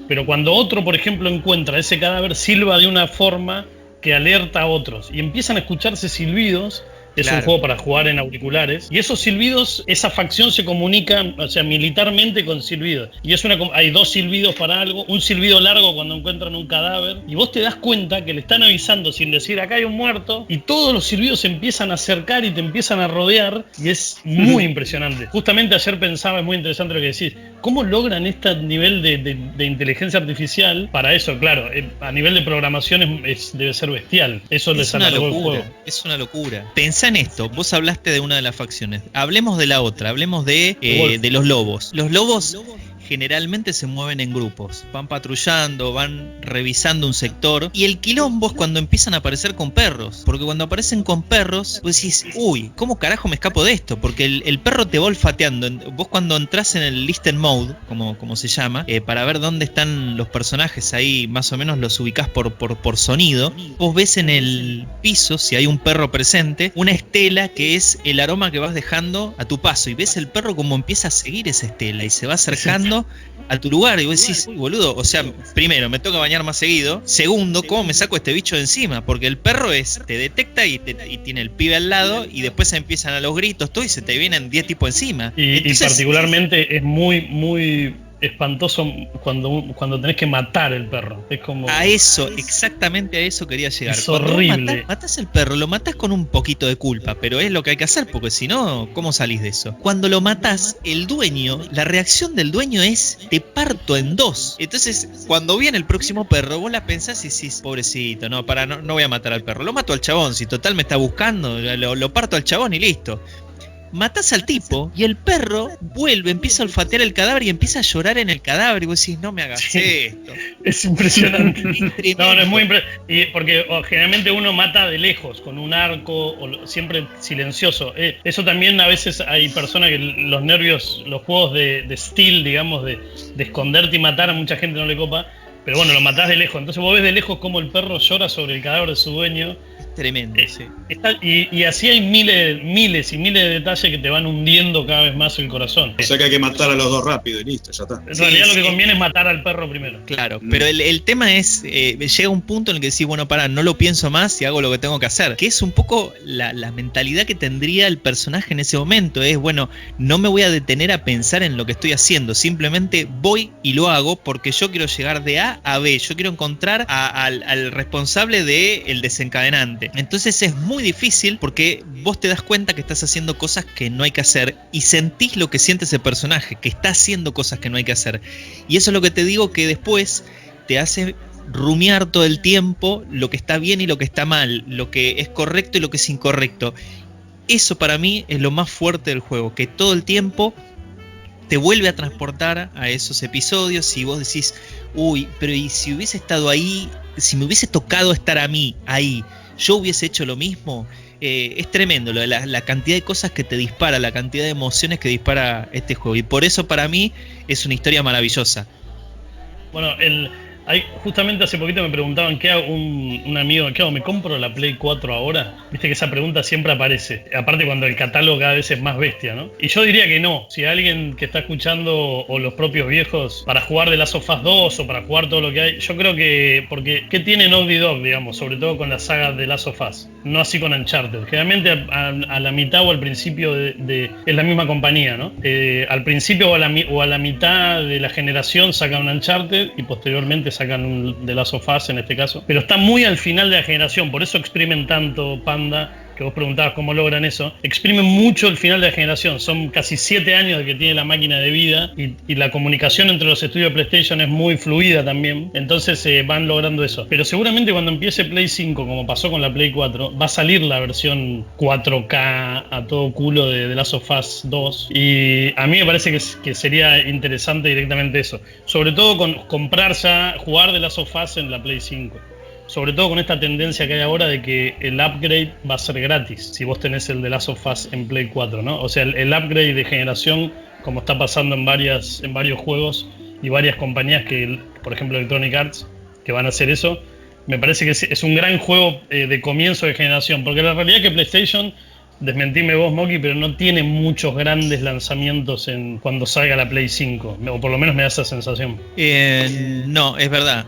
Pero cuando otro, por ejemplo, encuentra ese cadáver, silba de una forma que alerta a otros y empiezan a escucharse silbidos. Es un juego para jugar en auriculares. Y esos silbidos, esa facción se comunica, o sea, militarmente con silbidos. Y hay dos silbidos para algo, un silbido largo cuando encuentran un cadáver. Y vos te das cuenta que le están avisando sin decir, acá hay un muerto. Y todos los silbidos se empiezan a acercar y te empiezan a rodear. Y es muy impresionante. Justamente ayer pensaba, es muy interesante lo que decís, ¿cómo logran este nivel de inteligencia artificial para eso? Claro, a nivel de programación debe ser bestial. Eso les alargó el juego. Es una locura. Pensá en esto, vos hablaste de una de las facciones. Hablemos de la otra, hablemos de los lobos. Los lobos generalmente se mueven en grupos, van patrullando, van revisando un sector, y el quilombo es cuando empiezan a aparecer con perros, porque cuando aparecen con perros, vos decís, uy, ¿cómo carajo me escapo de esto? Porque el perro te va olfateando. Vos cuando entras en el listen mode, como se llama, para ver dónde están los personajes, ahí más o menos los ubicás por sonido, vos ves en el piso, si hay un perro presente, una estela que es el aroma que vas dejando a tu paso, y ves el perro como empieza a seguir esa estela y se va acercando a tu lugar, y vos decís, uy, boludo, o sea, primero, me toca bañar más seguido, segundo, ¿cómo me saco este bicho de encima? Porque el perro te detecta y tiene el pibe al lado, y después empiezan a los gritos, todo, y se te vienen 10 tipos encima. Entonces, y particularmente es muy, muy espantoso cuando tenés que matar el perro. Es como... A eso, exactamente a eso quería llegar. Es horrible. Matás el perro, lo matás con un poquito de culpa, pero es lo que hay que hacer, porque si no, ¿cómo salís de eso? Cuando lo matás, el dueño, la reacción del dueño es, te parto en dos. Entonces, cuando viene el próximo perro, vos la pensás y decís, pobrecito, no voy a matar al perro, lo mato al chabón, si total me está buscando, lo parto al chabón y listo. Matás al tipo y el perro vuelve, empieza a olfatear el cadáver y empieza a llorar en el cadáver, y vos decís, no me hagas esto. Es impresionante. No, es muy impresionante. Porque generalmente uno mata de lejos, con un arco, siempre silencioso. Eso también a veces hay personas que los nervios, los juegos de stealth, digamos, de esconderte y matar, a mucha gente no le copa. Pero bueno, lo matás de lejos. Entonces vos ves de lejos cómo el perro llora sobre el cadáver de su dueño. Tremendo, sí. Y así hay miles y miles de detalles que te van hundiendo cada vez más el corazón. O sea que hay que matar a los dos rápido y listo, ya está. En realidad lo que conviene es matar al perro primero. Claro, pero el tema es, llega un punto en el que decís, bueno, no lo pienso más y hago lo que tengo que hacer. Que es un poco la mentalidad que tendría el personaje en ese momento. Es, bueno, no me voy a detener a pensar en lo que estoy haciendo. Simplemente voy y lo hago porque yo quiero llegar de A a B. Yo quiero encontrar al responsable del desencadenante. Entonces es muy difícil porque vos te das cuenta que estás haciendo cosas que no hay que hacer y sentís lo que siente ese personaje, que está haciendo cosas que no hay que hacer. Y eso es lo que te digo, que después te hace rumiar todo el tiempo lo que está bien y lo que está mal, lo que es correcto y lo que es incorrecto. Eso para mí es lo más fuerte del juego, que todo el tiempo te vuelve a transportar a esos episodios y vos decís, uy, pero ¿y si hubiese estado ahí? Si me hubiese tocado estar a mí ahí, ¿yo hubiese hecho lo mismo? Es tremendo la cantidad de cosas que te dispara, la cantidad de emociones que dispara este juego. Y por eso para mí es una historia maravillosa. Bueno, justamente hace poquito me preguntaban qué hago, un amigo, ¿qué hago? ¿Me compro la Play 4 ahora? Viste que esa pregunta siempre aparece. Aparte cuando el catálogo cada vez es más bestia, ¿no? Y yo diría que no. Si alguien que está escuchando, o los propios viejos, para jugar The Last of Us 2 o para jugar todo lo que hay, yo creo que, porque ¿qué tiene Naughty Dog, digamos? Sobre todo con la saga de The Last of Us. No así con Uncharted. Generalmente a la mitad o al principio es la misma compañía, ¿no? Al principio o a la mitad de la generación sacan un Uncharted y posteriormente sacan un The Last of Us en este caso. Pero está muy al final de la generación, por eso exprimen tanto, Panda, que vos preguntabas cómo logran eso. Exprimen mucho el final de la generación. Son casi 7 años de que tiene la máquina de vida y la comunicación entre los estudios de PlayStation es muy fluida también. Entonces van logrando eso. Pero seguramente cuando empiece Play 5, como pasó con la Play 4, va a salir la versión 4K a todo culo de The Last of Us 2. Y a mí me parece que sería interesante directamente eso. Sobre todo con comprar ya, jugar The Last of Us en la Play 5. Sobre todo con esta tendencia que hay ahora de que el upgrade va a ser gratis si vos tenés el The Last of Us en Play 4, ¿no? O sea, el upgrade de generación, como está pasando en varios juegos y varias compañías que, por ejemplo Electronic Arts, que van a hacer eso, me parece que es un gran juego de comienzo de generación, porque la realidad es que PlayStation, desmentime vos, Moki, pero no tiene muchos grandes lanzamientos cuando salga la Play 5, o por lo menos me da esa sensación. No, es verdad.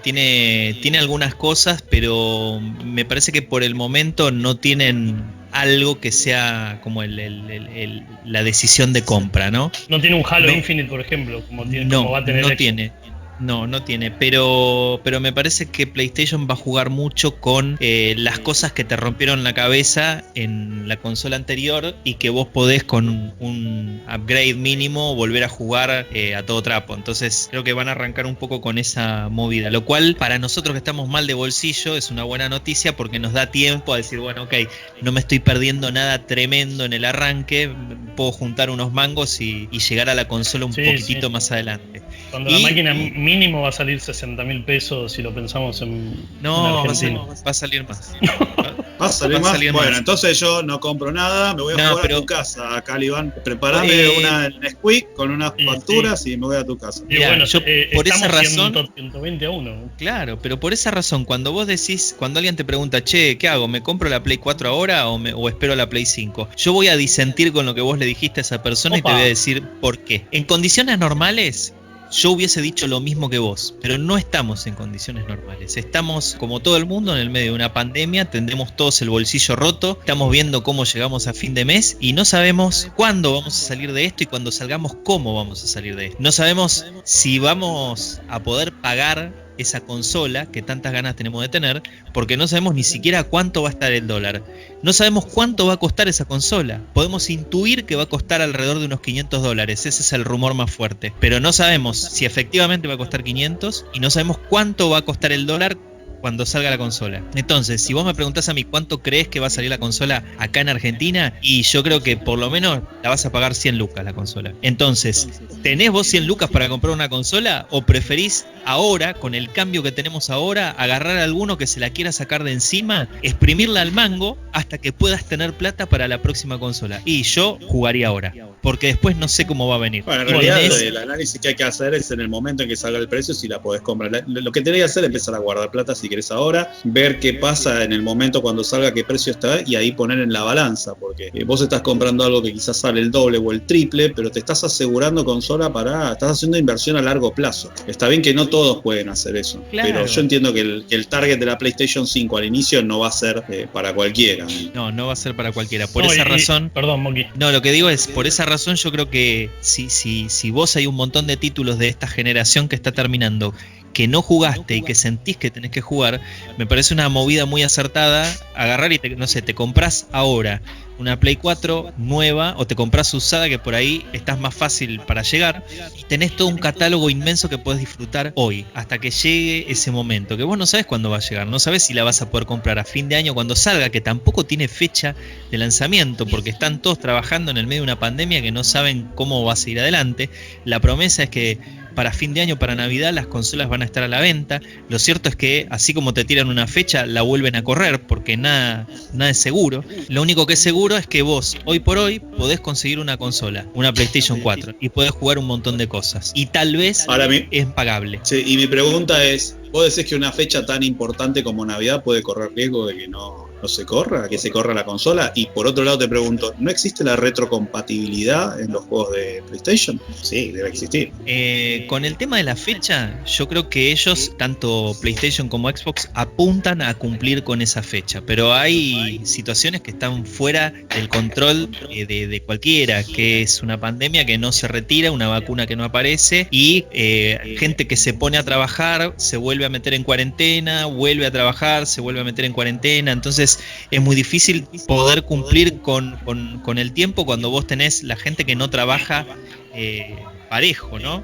Tiene algunas cosas, pero me parece que por el momento no tienen algo que sea como la decisión de compra, ¿no? No tiene un Halo Infinite, por ejemplo, como va a tener. No tiene. No tiene, pero me parece que PlayStation va a jugar mucho con las cosas que te rompieron la cabeza en la consola anterior y que vos podés con un upgrade mínimo volver a jugar a todo trapo. Entonces creo que van a arrancar un poco con esa movida, lo cual para nosotros que estamos mal de bolsillo es una buena noticia porque nos da tiempo a decir, bueno, ok, no me estoy perdiendo nada tremendo en el arranque, puedo juntar unos mangos y llegar a la consola un poquitito más adelante. Cuando la máquina mínimo va a salir 60.000 pesos si lo pensamos en Argentina. Va a salir más. ¿Va a salir más? Bueno, entonces yo no compro nada, me voy a jugar a tu casa, Caliban. Preparame una Nesquik con unas facturas y me voy a tu casa. Y bueno, yo por esa razón 120 a 1. Claro, pero por esa razón, cuando vos decís, cuando alguien te pregunta, che, ¿qué hago? ¿Me compro la Play 4 ahora o espero la Play 5? Yo voy a disentir con lo que vos le dijiste a esa persona y te voy a decir por qué. En condiciones normales, yo hubiese dicho lo mismo que vos, pero no estamos en condiciones normales. Estamos, como todo el mundo, en el medio de una pandemia, tendremos todos el bolsillo roto, estamos viendo cómo llegamos a fin de mes y no sabemos cuándo vamos a salir de esto y cuando salgamos cómo vamos a salir de esto. No sabemos si vamos a poder pagar esa consola que tantas ganas tenemos de tener, porque no sabemos ni siquiera cuánto va a estar el dólar. No sabemos cuánto va a costar esa consola. Podemos intuir que va a costar alrededor de unos $500. Ese es el rumor más fuerte. Pero no sabemos si efectivamente va a costar 500 y no sabemos cuánto va a costar el dólar cuando salga la consola. Entonces, si vos me preguntás a mí cuánto crees que va a salir la consola acá en Argentina, y yo creo que por lo menos la vas a pagar 100 lucas la consola. Entonces, ¿tenés vos 100 lucas para comprar una consola o preferís ahora, con el cambio que tenemos ahora, agarrar a alguno que se la quiera sacar de encima, exprimirla al mango hasta que puedas tener plata para la próxima consola? Y yo jugaría ahora, porque después no sé cómo va a venir. Bueno, en realidad el análisis que hay que hacer es en el momento en que salga el precio, si la podés comprar. Lo que tenés que hacer es empezar a guardar plata si querés ahora, ver qué pasa en el momento cuando salga, qué precio está y ahí poner en la balanza, porque vos estás comprando algo que quizás sale el doble o el triple, pero te estás asegurando consola estás haciendo inversión a largo plazo. Está bien que no todos pueden hacer eso, claro, pero yo entiendo que el target de la PlayStation 5 al inicio no va a ser para cualquiera. No va a ser para cualquiera. Por esa razón, perdón, Moki. No, lo que digo es, por esa razón yo creo que si vos hay un montón de títulos de esta generación que está terminando que no jugaste y que sentís que tenés que jugar, me parece una movida muy acertada agarrar y te compras ahora una Play 4 nueva o te compras usada, que por ahí estás más fácil para llegar, y tenés todo un catálogo inmenso que podés disfrutar hoy hasta que llegue ese momento, que vos no sabés cuándo va a llegar, no sabés si la vas a poder comprar a fin de año cuando salga, que tampoco tiene fecha de lanzamiento porque están todos trabajando en el medio de una pandemia que no saben cómo va a seguir adelante. La promesa es que para fin de año, para Navidad, las consolas van a estar a la venta. Lo cierto es que así como te tiran una fecha, la vuelven a correr porque nada es seguro. Lo único que es seguro es que vos, hoy por hoy, podés conseguir una consola, una PlayStation 4, y podés jugar un montón de cosas. Y tal vez es pagable. Sí, y mi pregunta es, ¿vos decís que una fecha tan importante como Navidad puede correr riesgo de que no se corra, que se corra la consola? Y por otro lado te pregunto, ¿no existe la retrocompatibilidad en los juegos de PlayStation? Sí, debe existir. Con el tema de la fecha, yo creo que ellos, tanto PlayStation como Xbox, apuntan a cumplir con esa fecha, pero hay situaciones que están fuera del control de cualquiera, que es una pandemia que no se retira, una vacuna que no aparece y gente que se pone a trabajar, se vuelve a meter en cuarentena, vuelve a trabajar, se vuelve a meter en cuarentena. Entonces es muy difícil poder cumplir con el tiempo cuando vos tenés la gente que no trabaja parejo, ¿no?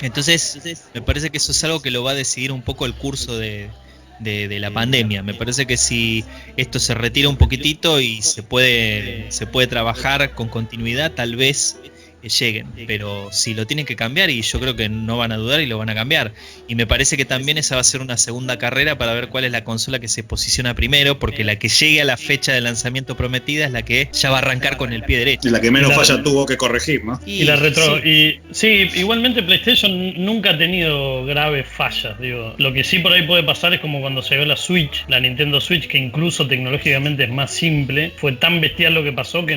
Entonces me parece que eso es algo que lo va a decidir un poco el curso de la pandemia. Me parece que si esto se retira un poquitito y se puede trabajar con continuidad, tal vez lleguen, pero si lo tienen que cambiar, y yo creo que no van a dudar y lo van a cambiar, y me parece que también esa va a ser una segunda carrera para ver cuál es la consola que se posiciona primero, porque la que llegue a la fecha de lanzamiento prometida es la que ya va a arrancar con el pie derecho, y la que menos falla tuvo que corregir, ¿no? Y la retro, sí, igualmente PlayStation nunca ha tenido graves fallas, digo. Lo que sí por ahí puede pasar es como cuando se ve la Switch, la Nintendo Switch, que incluso tecnológicamente es más simple. Fue tan bestial lo que pasó que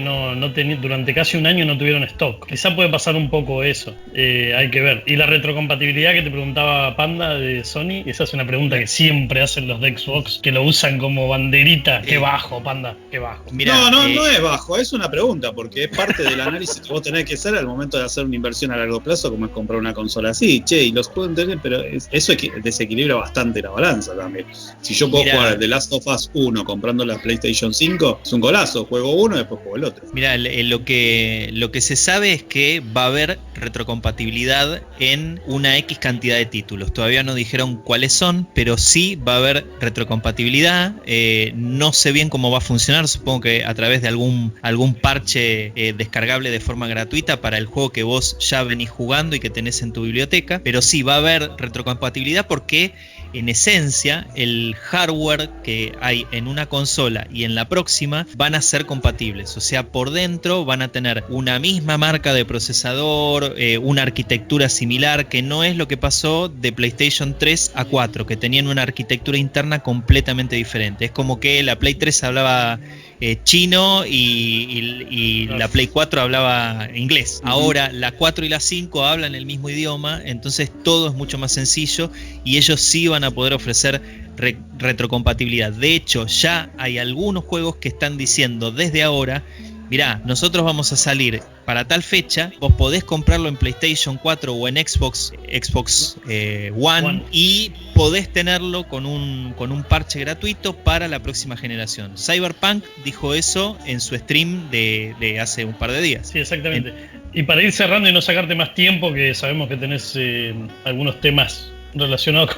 durante casi un año no tuvieron stock. quizá puede pasar un poco eso. Hay que ver. Y la retrocompatibilidad que te preguntaba Panda de Sony, esa es una pregunta que siempre hacen los de Xbox, que lo usan como banderita. Qué bajo, Panda, qué bajo. Mirá, no es bajo, es una pregunta, porque es parte del análisis que vos tenés que hacer al momento de hacer una inversión a largo plazo, como es comprar una consola así. Che, y los puedo entender, pero eso desequilibra bastante la balanza también. Si yo puedo jugar The Last of Us 1 comprando la PlayStation 5, es un golazo. Juego uno y después juego el otro. Mirá, lo que se sabe es que va a haber retrocompatibilidad en una X cantidad de títulos. Todavía no dijeron cuáles son, pero sí va a haber retrocompatibilidad. No sé bien cómo va a funcionar, supongo que a través de algún parche descargable de forma gratuita para el juego que vos ya venís jugando y que tenés en tu biblioteca, pero sí va a haber retrocompatibilidad porque en esencia el hardware que hay en una consola y en la próxima van a ser compatibles, o sea, por dentro van a tener una misma marca de procesador, una arquitectura similar, que no es lo que pasó de PlayStation 3 a 4, que tenían una arquitectura interna completamente diferente. Es como que la Play 3 hablaba chino y la Play 4 hablaba inglés. Ahora la 4 y la 5 hablan el mismo idioma, entonces todo es mucho más sencillo y ellos sí van a poder ofrecer retrocompatibilidad. De hecho, ya hay algunos juegos que están diciendo desde ahora: mirá, nosotros vamos a salir para tal fecha, vos podés comprarlo en PlayStation 4 o en Xbox One y podés tenerlo con un parche gratuito para la próxima generación. Cyberpunk dijo eso en su stream de hace un par de días. Sí, exactamente. Y para ir cerrando y no sacarte más tiempo, que sabemos que tenés algunos temas relacionados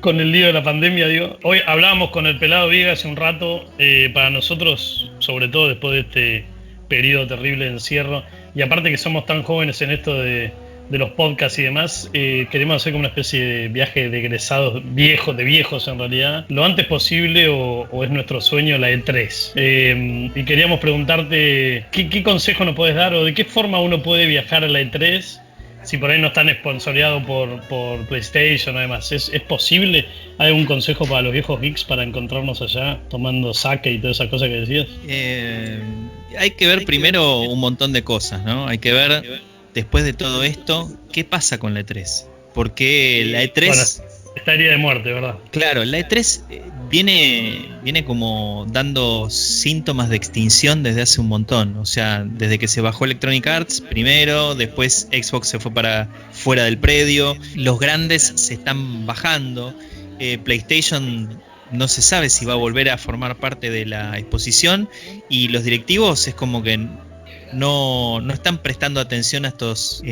con el lío de la pandemia, digo. Hoy hablábamos con el pelado Viega hace un rato. Para nosotros, sobre todo después de este periodo terrible de encierro, y aparte que somos tan jóvenes en esto de los podcasts y demás, queremos hacer como una especie de viaje de egresados de viejos en realidad, lo antes posible, o es nuestro sueño la E3. Y queríamos preguntarte ¿qué consejo nos puedes dar, o de qué forma uno puede viajar a la E3? Si por ahí no están sponsoriados por PlayStation o demás, ¿es posible? ¿Hay algún consejo para los viejos geeks para encontrarnos allá tomando sake y todas esas cosas que decías? Hay que ver primero un montón de cosas, ¿no? Hay que ver, después de todo esto, qué pasa con la E3. Porque la E3... Bueno, estaría de muerte, ¿verdad? Claro, la E3 viene como dando síntomas de extinción desde hace un montón. O sea, desde que se bajó Electronic Arts primero, después Xbox se fue para fuera del predio, los grandes se están bajando, PlayStation no se sabe si va a volver a formar parte de la exposición, y los directivos es como que no están prestando atención a estos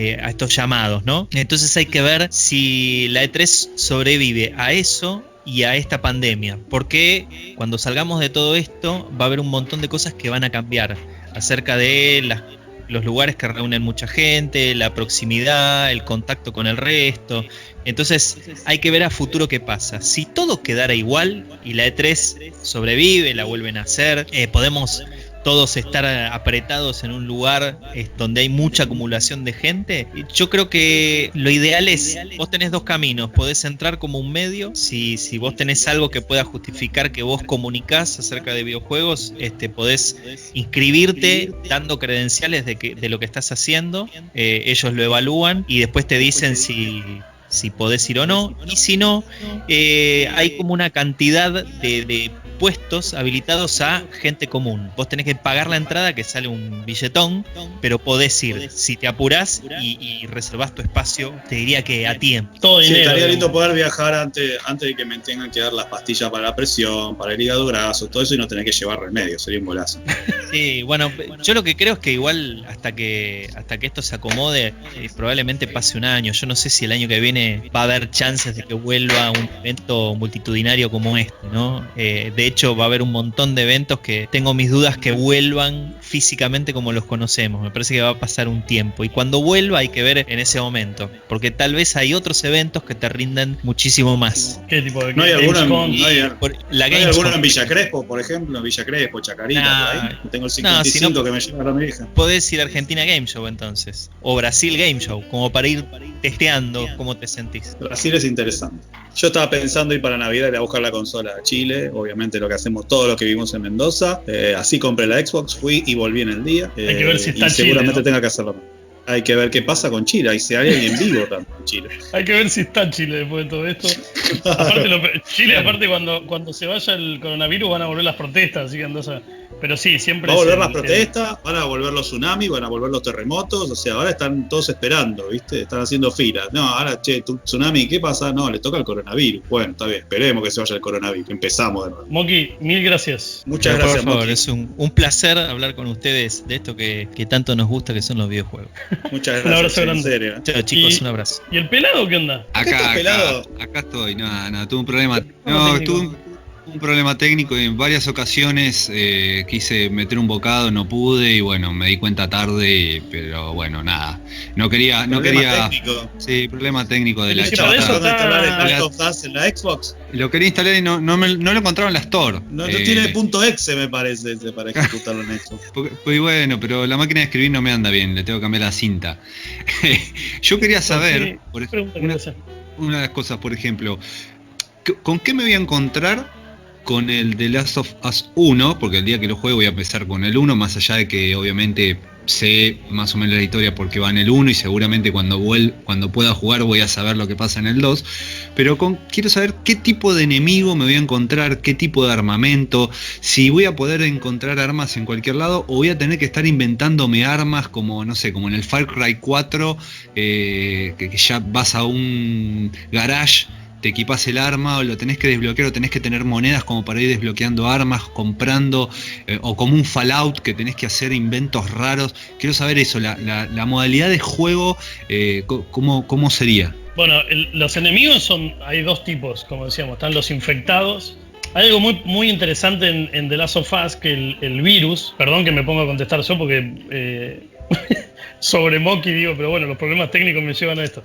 llamados, ¿no? Entonces hay que ver si la E3 sobrevive a eso y a esta pandemia, porque cuando salgamos de todo esto va a haber un montón de cosas que van a cambiar acerca de los lugares que reúnen mucha gente, la proximidad, el contacto con el resto. Entonces hay que ver a futuro qué pasa. Si todo quedara igual y la E3 sobrevive, la vuelven a hacer, podemos todos estar apretados en un lugar donde hay mucha acumulación de gente. Yo creo que lo ideal es, vos tenés dos caminos: podés entrar como un medio, si vos tenés algo que pueda justificar que vos comunicás acerca de videojuegos, podés inscribirte dando credenciales de lo que estás haciendo, ellos lo evalúan y después te dicen si podés ir o no. Y si no, hay como una cantidad de puestos habilitados a gente común. Vos tenés que pagar la entrada, que sale un billetón, pero podés ir. Si te apurás y reservás tu espacio, te diría que a tiempo. Todo dinero, estaría lindo poder viajar antes de que me tengan que dar las pastillas para la presión, para el hígado graso, todo eso, y no tener que llevar remedio. Sería un golazo. Sí, bueno, yo lo que creo es que igual hasta que esto se acomode, probablemente pase un año. Yo no sé si el año que viene va a haber chances de que vuelva un evento multitudinario como este, ¿no? De hecho, va a haber un montón de eventos que tengo mis dudas que vuelvan físicamente como los conocemos. Me parece que va a pasar un tiempo, y cuando vuelva hay que ver en ese momento, porque tal vez hay otros eventos que te rinden muchísimo más. ¿Qué tipo de? ¿No hay alguno en Villa Crespo, por ejemplo? En Villa Crespo, Chacarita, por ahí. Tengo el 55 que me lleva a mi hija. Podés ir a Argentina Game Show entonces, o Brasil Game Show, como para ir testeando cómo te sentís. Brasil es interesante. Yo estaba pensando ir para Navidad, ir a buscar la consola a Chile, obviamente lo que hacemos todos los que vivimos en Mendoza. Así compré la Xbox, fui y volví en el día. Hay que ver si está y seguramente Chile, ¿no? tenga que hacerlo. Hay que ver qué pasa con Chile, y si hay alguien vivo también en Chile. Hay que ver si está Chile después de todo esto. Aparte, Chile, aparte cuando se vaya el coronavirus van a volver las protestas, así que andás a... Pero sí, siempre... Va a volver las protestas, van a volver los tsunamis, van a volver los terremotos, o sea, ahora están todos esperando, ¿viste? Están haciendo filas. No, ahora, tsunami, ¿qué pasa? No, le toca el coronavirus. Bueno, está bien, esperemos que se vaya el coronavirus. Empezamos de nuevo. Moki, mil gracias. Muchas gracias, por favor, Moki. es un placer hablar con ustedes de esto que tanto nos gusta, que son los videojuegos. Muchas gracias. Un abrazo en grande. serio. Chao, chicos, un abrazo. ¿Y el pelado qué onda? Acá pelado? estoy, no, tuve un problema. ¿Cómo técnico? Tuve un problema técnico y en varias ocasiones quise meter un bocado, no pude y bueno, me di cuenta tarde, pero bueno, nada. No quería. Técnico. Sí, problema técnico de Pero la si para eso chata. ¿Dónde instalar el está- Last of Us en la Xbox? Lo quería instalar y no lo encontraba en la Store. No tiene .exe, me parece, para ejecutarlo en Xbox. Pues bueno, pero la máquina de escribir no me anda bien, le tengo que cambiar la cinta. Yo quería saber, Pregunta que te hacen. una de las cosas, por ejemplo, ¿con qué me voy a encontrar con el The Last of Us 1? Porque el día que lo juegue voy a empezar con el 1, más allá de que obviamente sé más o menos la historia porque va en el 1 y seguramente cuando pueda jugar voy a saber lo que pasa en el 2. Pero quiero saber qué tipo de enemigo me voy a encontrar, qué tipo de armamento, si voy a poder encontrar armas en cualquier lado o voy a tener que estar inventándome armas como, no sé, como en el Far Cry 4, que ya vas a un garage, te equipas el arma o lo tenés que desbloquear o tenés que tener monedas como para ir desbloqueando armas, comprando, o como un Fallout que tenés que hacer inventos raros. Quiero saber eso, la modalidad de juego, ¿cómo sería? Bueno, los enemigos hay dos tipos, como decíamos, están los infectados. Hay algo muy, muy interesante en The Last of Us, que el virus, perdón que me ponga a contestar yo porque sobre Moki digo, pero bueno, los problemas técnicos me llevan a esto.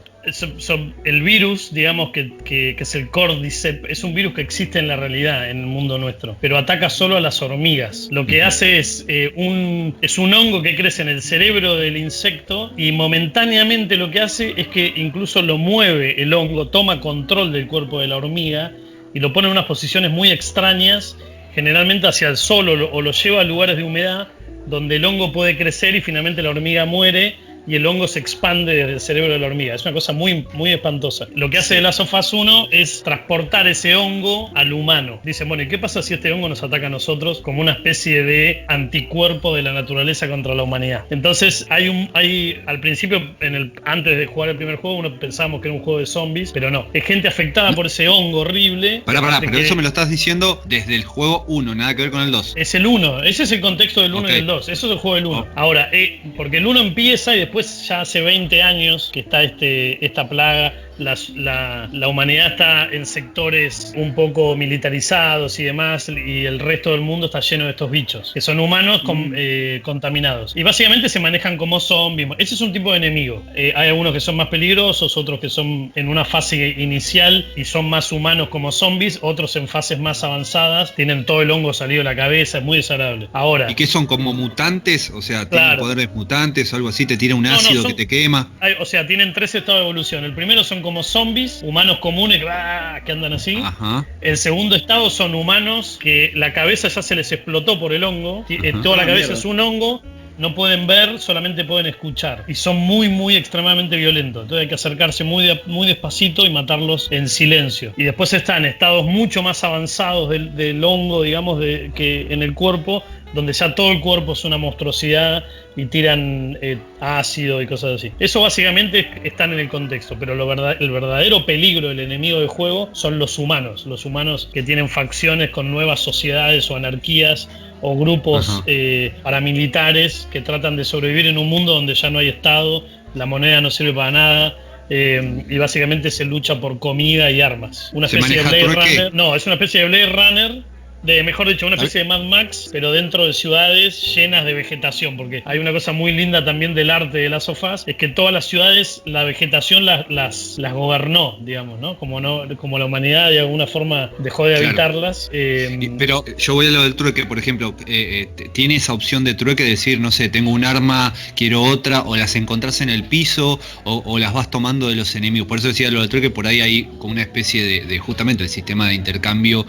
El virus, digamos que es el Cordyceps, es un virus que existe en la realidad, en el mundo nuestro, pero ataca solo a las hormigas. Lo que hace es un hongo que crece en el cerebro del insecto y momentáneamente lo que hace es que incluso lo mueve el hongo, toma control del cuerpo de la hormiga y lo pone en unas posiciones muy extrañas, generalmente hacia el sol o lo lleva a lugares de humedad donde el hongo puede crecer y finalmente la hormiga muere y el hongo se expande desde el cerebro de la hormiga. Es una cosa muy, muy espantosa. Lo que hace The Last of Us 1 es transportar ese hongo al humano. Dicen, bueno, ¿y qué pasa si este hongo nos ataca a nosotros como una especie de anticuerpo de la naturaleza contra la humanidad? Entonces, al principio, antes de jugar el primer juego, uno pensábamos que era un juego de zombies, pero no. Es gente afectada por ese hongo horrible. Pará, pero eso me lo estás diciendo desde el juego 1, nada que ver con el 2. Es el 1, ese es el contexto del 1 y del 2, eso es el juego del 1. Oh. Ahora, porque el 1 empieza y después ya hace 20 años que está esta plaga, la humanidad está en sectores un poco militarizados y demás, y el resto del mundo está lleno de estos bichos, que son humanos contaminados. Y básicamente se manejan como zombies. Ese es un tipo de enemigo. Hay algunos que son más peligrosos, otros que son en una fase inicial y son más humanos como zombies, otros en fases más avanzadas, tienen todo el hongo salido de la cabeza, es muy desagradable. Ahora, ¿y qué son, como mutantes? O sea, ¿tienen Claro. poderes mutantes o algo así? ¿Te tira un ácido que te quema? O sea, tienen 3 estados de evolución. El primero son como zombies, humanos comunes que andan así. Ajá. El segundo estado son humanos que la cabeza ya se les explotó por el hongo. Toda la cabeza mierda. es un hongo. No pueden ver, solamente pueden escuchar. Y son muy, muy extremadamente violentos. Entonces hay que acercarse muy despacito y matarlos en silencio. Y después están estados mucho más avanzados del hongo, digamos, que en el cuerpo, donde ya todo el cuerpo es una monstruosidad y tiran ácido y cosas así. Eso básicamente están en el contexto, pero el verdadero peligro, el enemigo del juego, son los humanos que tienen facciones con nuevas sociedades o anarquías o grupos paramilitares que tratan de sobrevivir en un mundo donde ya no hay Estado, la moneda no sirve para nada. Y básicamente se lucha por comida y armas. Una especie de Blade Runner. No, es una especie de Blade Runner. Mejor dicho, una especie de Mad Max, pero dentro de ciudades llenas de vegetación, porque hay una cosa muy linda también del arte de Last of Us, es que todas las ciudades, la vegetación las gobernó, digamos, ¿no? Como la humanidad de alguna forma dejó de habitarlas. Pero yo voy a lo del trueque, por ejemplo, tiene esa opción de trueque de decir, no sé, tengo un arma, quiero otra, o las encontrás en el piso, o las vas tomando de los enemigos. Por eso decía lo del trueque, por ahí hay como una especie de justamente el sistema de intercambio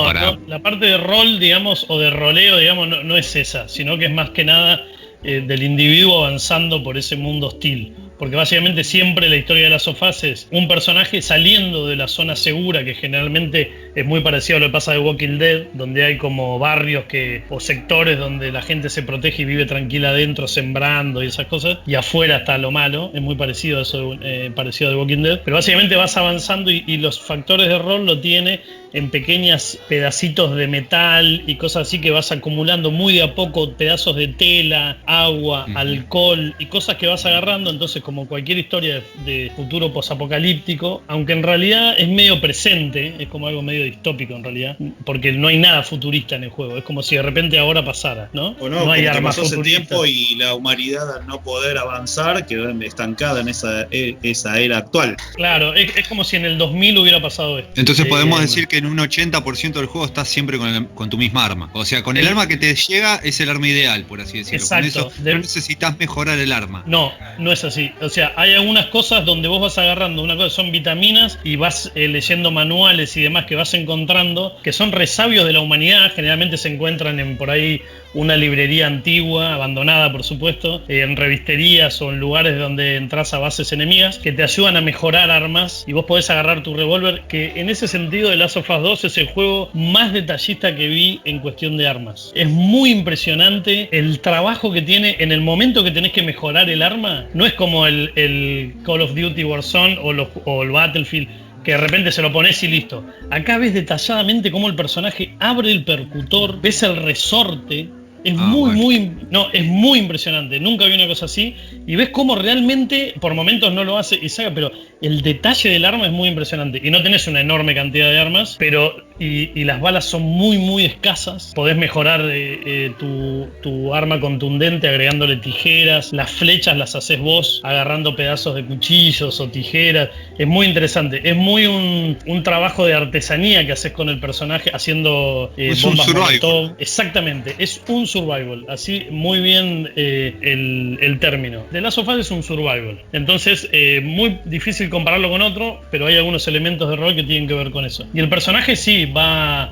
La parte de rol, digamos, o de roleo, digamos, no es esa, sino que es más que nada del individuo avanzando por ese mundo hostil. Porque básicamente siempre la historia de Last of Us es un personaje saliendo de la zona segura, que generalmente es muy parecido a lo que pasa de Walking Dead, donde hay como barrios o sectores donde la gente se protege y vive tranquila adentro, sembrando y esas cosas, y afuera está lo malo. Es muy parecido a eso, parecido a The Walking Dead. Pero básicamente vas avanzando y los factores de rol lo tiene en pequeños pedacitos de metal y cosas así que vas acumulando muy de a poco, pedazos de tela, agua, alcohol y cosas que vas agarrando. Entonces, como cualquier historia de futuro posapocalíptico, aunque en realidad es medio presente, es como algo medio distópico en realidad, porque no hay nada futurista en el juego, es como si de repente ahora pasara, ¿no? O no hay armas futuristas. Ese futuristas. tiempo y la humanidad al no poder avanzar quedó estancada en esa era actual. Claro, es como si en el 2000 hubiera pasado esto. Entonces podemos decir que en un 80% del juego estás siempre con tu misma arma. O sea, con el arma que te llega es el arma ideal, por así decirlo. Exacto. Con eso no necesitas mejorar el arma. No es así. O sea, hay algunas cosas donde vos vas agarrando, una cosa son vitaminas y vas leyendo manuales y demás que vas encontrando, que son resabios de la humanidad. Generalmente se encuentran en por ahí una librería antigua, abandonada por supuesto, en revisterías o en lugares donde entras a bases enemigas, que te ayudan a mejorar armas y vos podés agarrar tu revólver, que en ese sentido The Last of Us 2 es el juego más detallista que vi en cuestión de armas. Es muy impresionante el trabajo que tiene en el momento que tenés que mejorar el arma. No es como el Call of Duty Warzone o el Battlefield, que de repente se lo pones y listo. Acá ves detalladamente cómo el personaje abre el percutor, ves el resorte. Es es muy impresionante. Nunca vi una cosa así. Y ves cómo realmente, por momentos no lo hace y saca, pero el detalle del arma es muy impresionante. Y no tenés una enorme cantidad de armas, pero y las balas son muy escasas. Podés mejorar tu arma contundente agregándole tijeras. Las flechas las haces vos agarrando pedazos de cuchillos o tijeras. Es muy interesante. Es muy un trabajo de artesanía que haces con el personaje haciendo bombas molotov. Exactamente, es un survival. Así muy bien el término. The Last of Us es un survival. Entonces, muy difícil compararlo con otro, pero hay algunos elementos de rol que tienen que ver con eso. Y el personaje sí,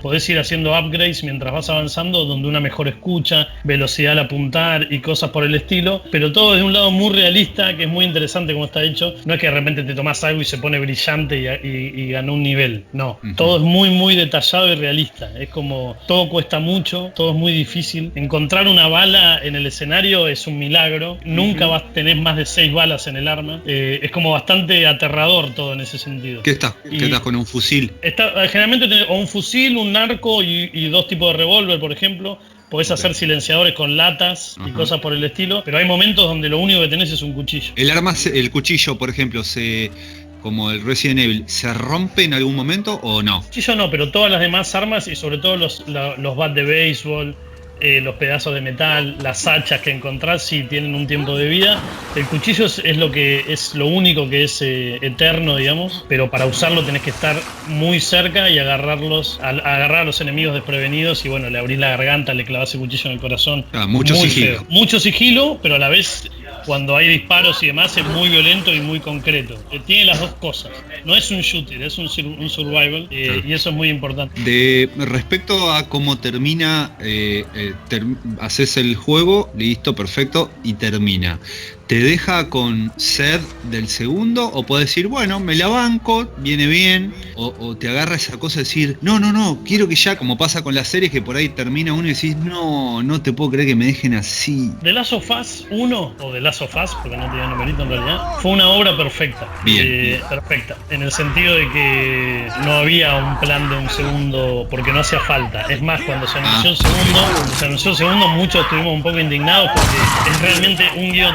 podés ir haciendo upgrades mientras vas avanzando, donde una mejor escucha, velocidad al apuntar y cosas por el estilo, pero todo de un lado muy realista, que es muy interesante como está hecho. No es que de repente te tomás algo y se pone brillante y ganó un nivel. No, todo es muy detallado y realista. Es como, todo cuesta mucho, todo es muy difícil. Encontrar una bala en el escenario es un milagro. Nunca tenés más de 6 balas en el arma. Es como bastante aterrador todo en ese sentido. ¿Qué estás con un fusil? Generalmente tenés o un fusil, un narco y 2 tipos de revólver, por ejemplo. Podés hacer silenciadores con latas y cosas por el estilo, pero hay momentos donde lo único que tenés es un cuchillo. El cuchillo, por ejemplo, como el Resident Evil, ¿se rompe en algún momento o no? Cuchillo no, pero todas las demás armas y sobre todo los bats de béisbol, los pedazos de metal, las hachas que encontrás sí tienen un tiempo de vida. El cuchillo es lo único que es eterno, digamos, pero para usarlo tenés que estar muy cerca y agarrar a los enemigos desprevenidos y bueno, le abrís la garganta, le clavás el cuchillo en el corazón. Mucho sigilo. Feo. Mucho sigilo, pero a la vez cuando hay disparos y demás es muy violento y muy concreto. Tiene las dos cosas. No es un shooter, es un survival y eso es muy importante. Respecto a cómo termina, haces el juego, listo, perfecto, y termina. ¿Te deja con sed del segundo? ¿O puedes decir, bueno, me la banco, viene bien? ¿O te agarra esa cosa de decir, no, quiero que ya, como pasa con las series, que por ahí termina uno y decís, no te puedo creer que me dejen así? The Last of Us 1, o The Last of Us, porque no tenía numerito en realidad, fue una obra perfecta. Bien. Perfecta, en el sentido de que no había un plan de un segundo, porque no hacía falta. Es más, cuando se anunció el segundo, muchos estuvimos un poco indignados porque es realmente un guión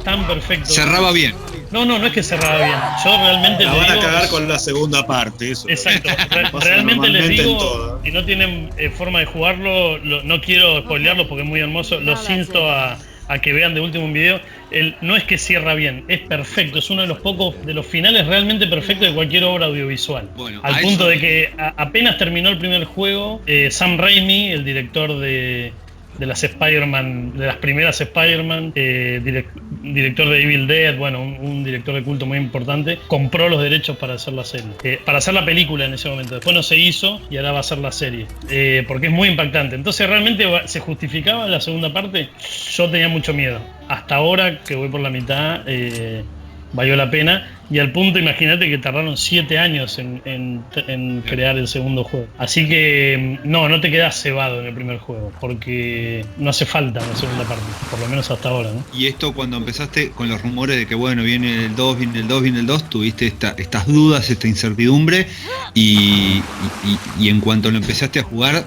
tan perfecto. Cerraba bien. No es que cerraba bien. Yo realmente la van a cagar con la segunda parte, eso. Exacto. Realmente les digo, si no tienen forma de jugarlo, no quiero spoilearlo porque es muy hermoso. Los insto a que vean de último un video. No es que cierra bien, es perfecto. Es uno de los finales realmente perfectos de cualquier obra audiovisual. Bueno, al punto de que apenas terminó el primer juego, Sam Raimi, el director de las Spider-Man, de las primeras Spider-Man, director de Evil Dead, bueno, un director de culto muy importante, compró los derechos para hacer la serie, para hacer la película en ese momento. Después no se hizo y ahora va a ser la serie, porque es muy impactante. Entonces realmente se justificaba la segunda parte. Yo tenía mucho miedo. Hasta ahora, que voy por la mitad, valió la pena. Y al punto, imagínate que tardaron 7 años en crear el segundo juego. Así que no te quedas cebado en el primer juego, porque no hace falta la segunda parte, por lo menos hasta ahora, ¿no? Y esto cuando empezaste con los rumores de que bueno, viene el 2, tuviste estas dudas, esta incertidumbre, y en cuanto lo empezaste a jugar,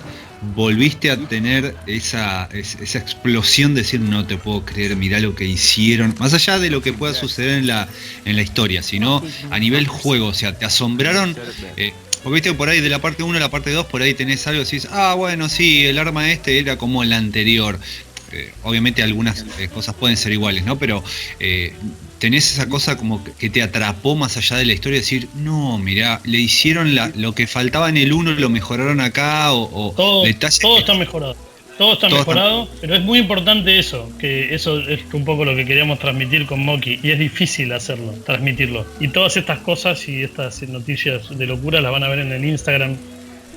volviste a tener esa explosión de decir no te puedo creer, mirá lo que hicieron, más allá de lo que pueda suceder en la historia, sino a nivel juego, o sea, te asombraron, porque viste por ahí de la parte 1 a la parte 2, por ahí tenés algo y decís, bueno, sí, el arma era como el anterior. Obviamente algunas cosas pueden ser iguales, ¿no? Pero tenés esa cosa como que te atrapó más allá de la historia, decir, no, mirá, le hicieron lo que faltaba en el 1, lo mejoraron acá, todo está mejorado. Todo está mejorado, pero es muy importante eso, que eso es un poco lo que queríamos transmitir con Moki, y es difícil hacerlo, transmitirlo. Y todas estas cosas y estas noticias de locura las van a ver en el Instagram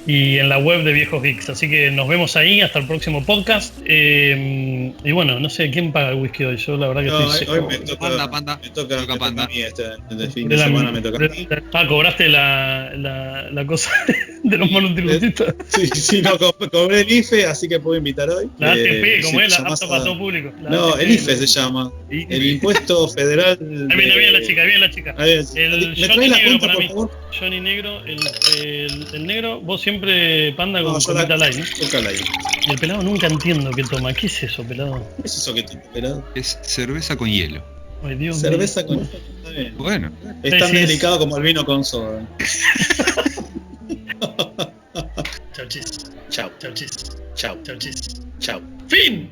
y en la web de Viejos Geeks. Así que nos vemos ahí, hasta el próximo podcast. Y bueno, no sé, ¿quién paga el whisky hoy? Yo la verdad que estoy seco. Hoy me toca Panda. Me toca Panda. A mí este fin de semana me toca. ¿Cobraste la cosa de los monotributistas? Sí, no, cobré el IFE, así que puedo invitar hoy. La ATP, como es, la apta para todo público. No, el IFE se llama. El impuesto federal. Ahí viene la chica. ¿Me trae la cuenta, por favor? Johnny Negro, el negro, vos siempre, Panda, con Coca Light, ¿no? Coca Light. Y el pelado nunca entiendo qué toma. ¿Qué es eso, pelado? ¿Qué es eso que toma, pelado? Es cerveza con hielo. Ay, Dios cerveza mío. con hielo. Está bien. Bueno. Es tan delicado como el vino con soda. Chau, chis. Chau. Chau, chis. Chau. Chau, chis. Chau. Fin.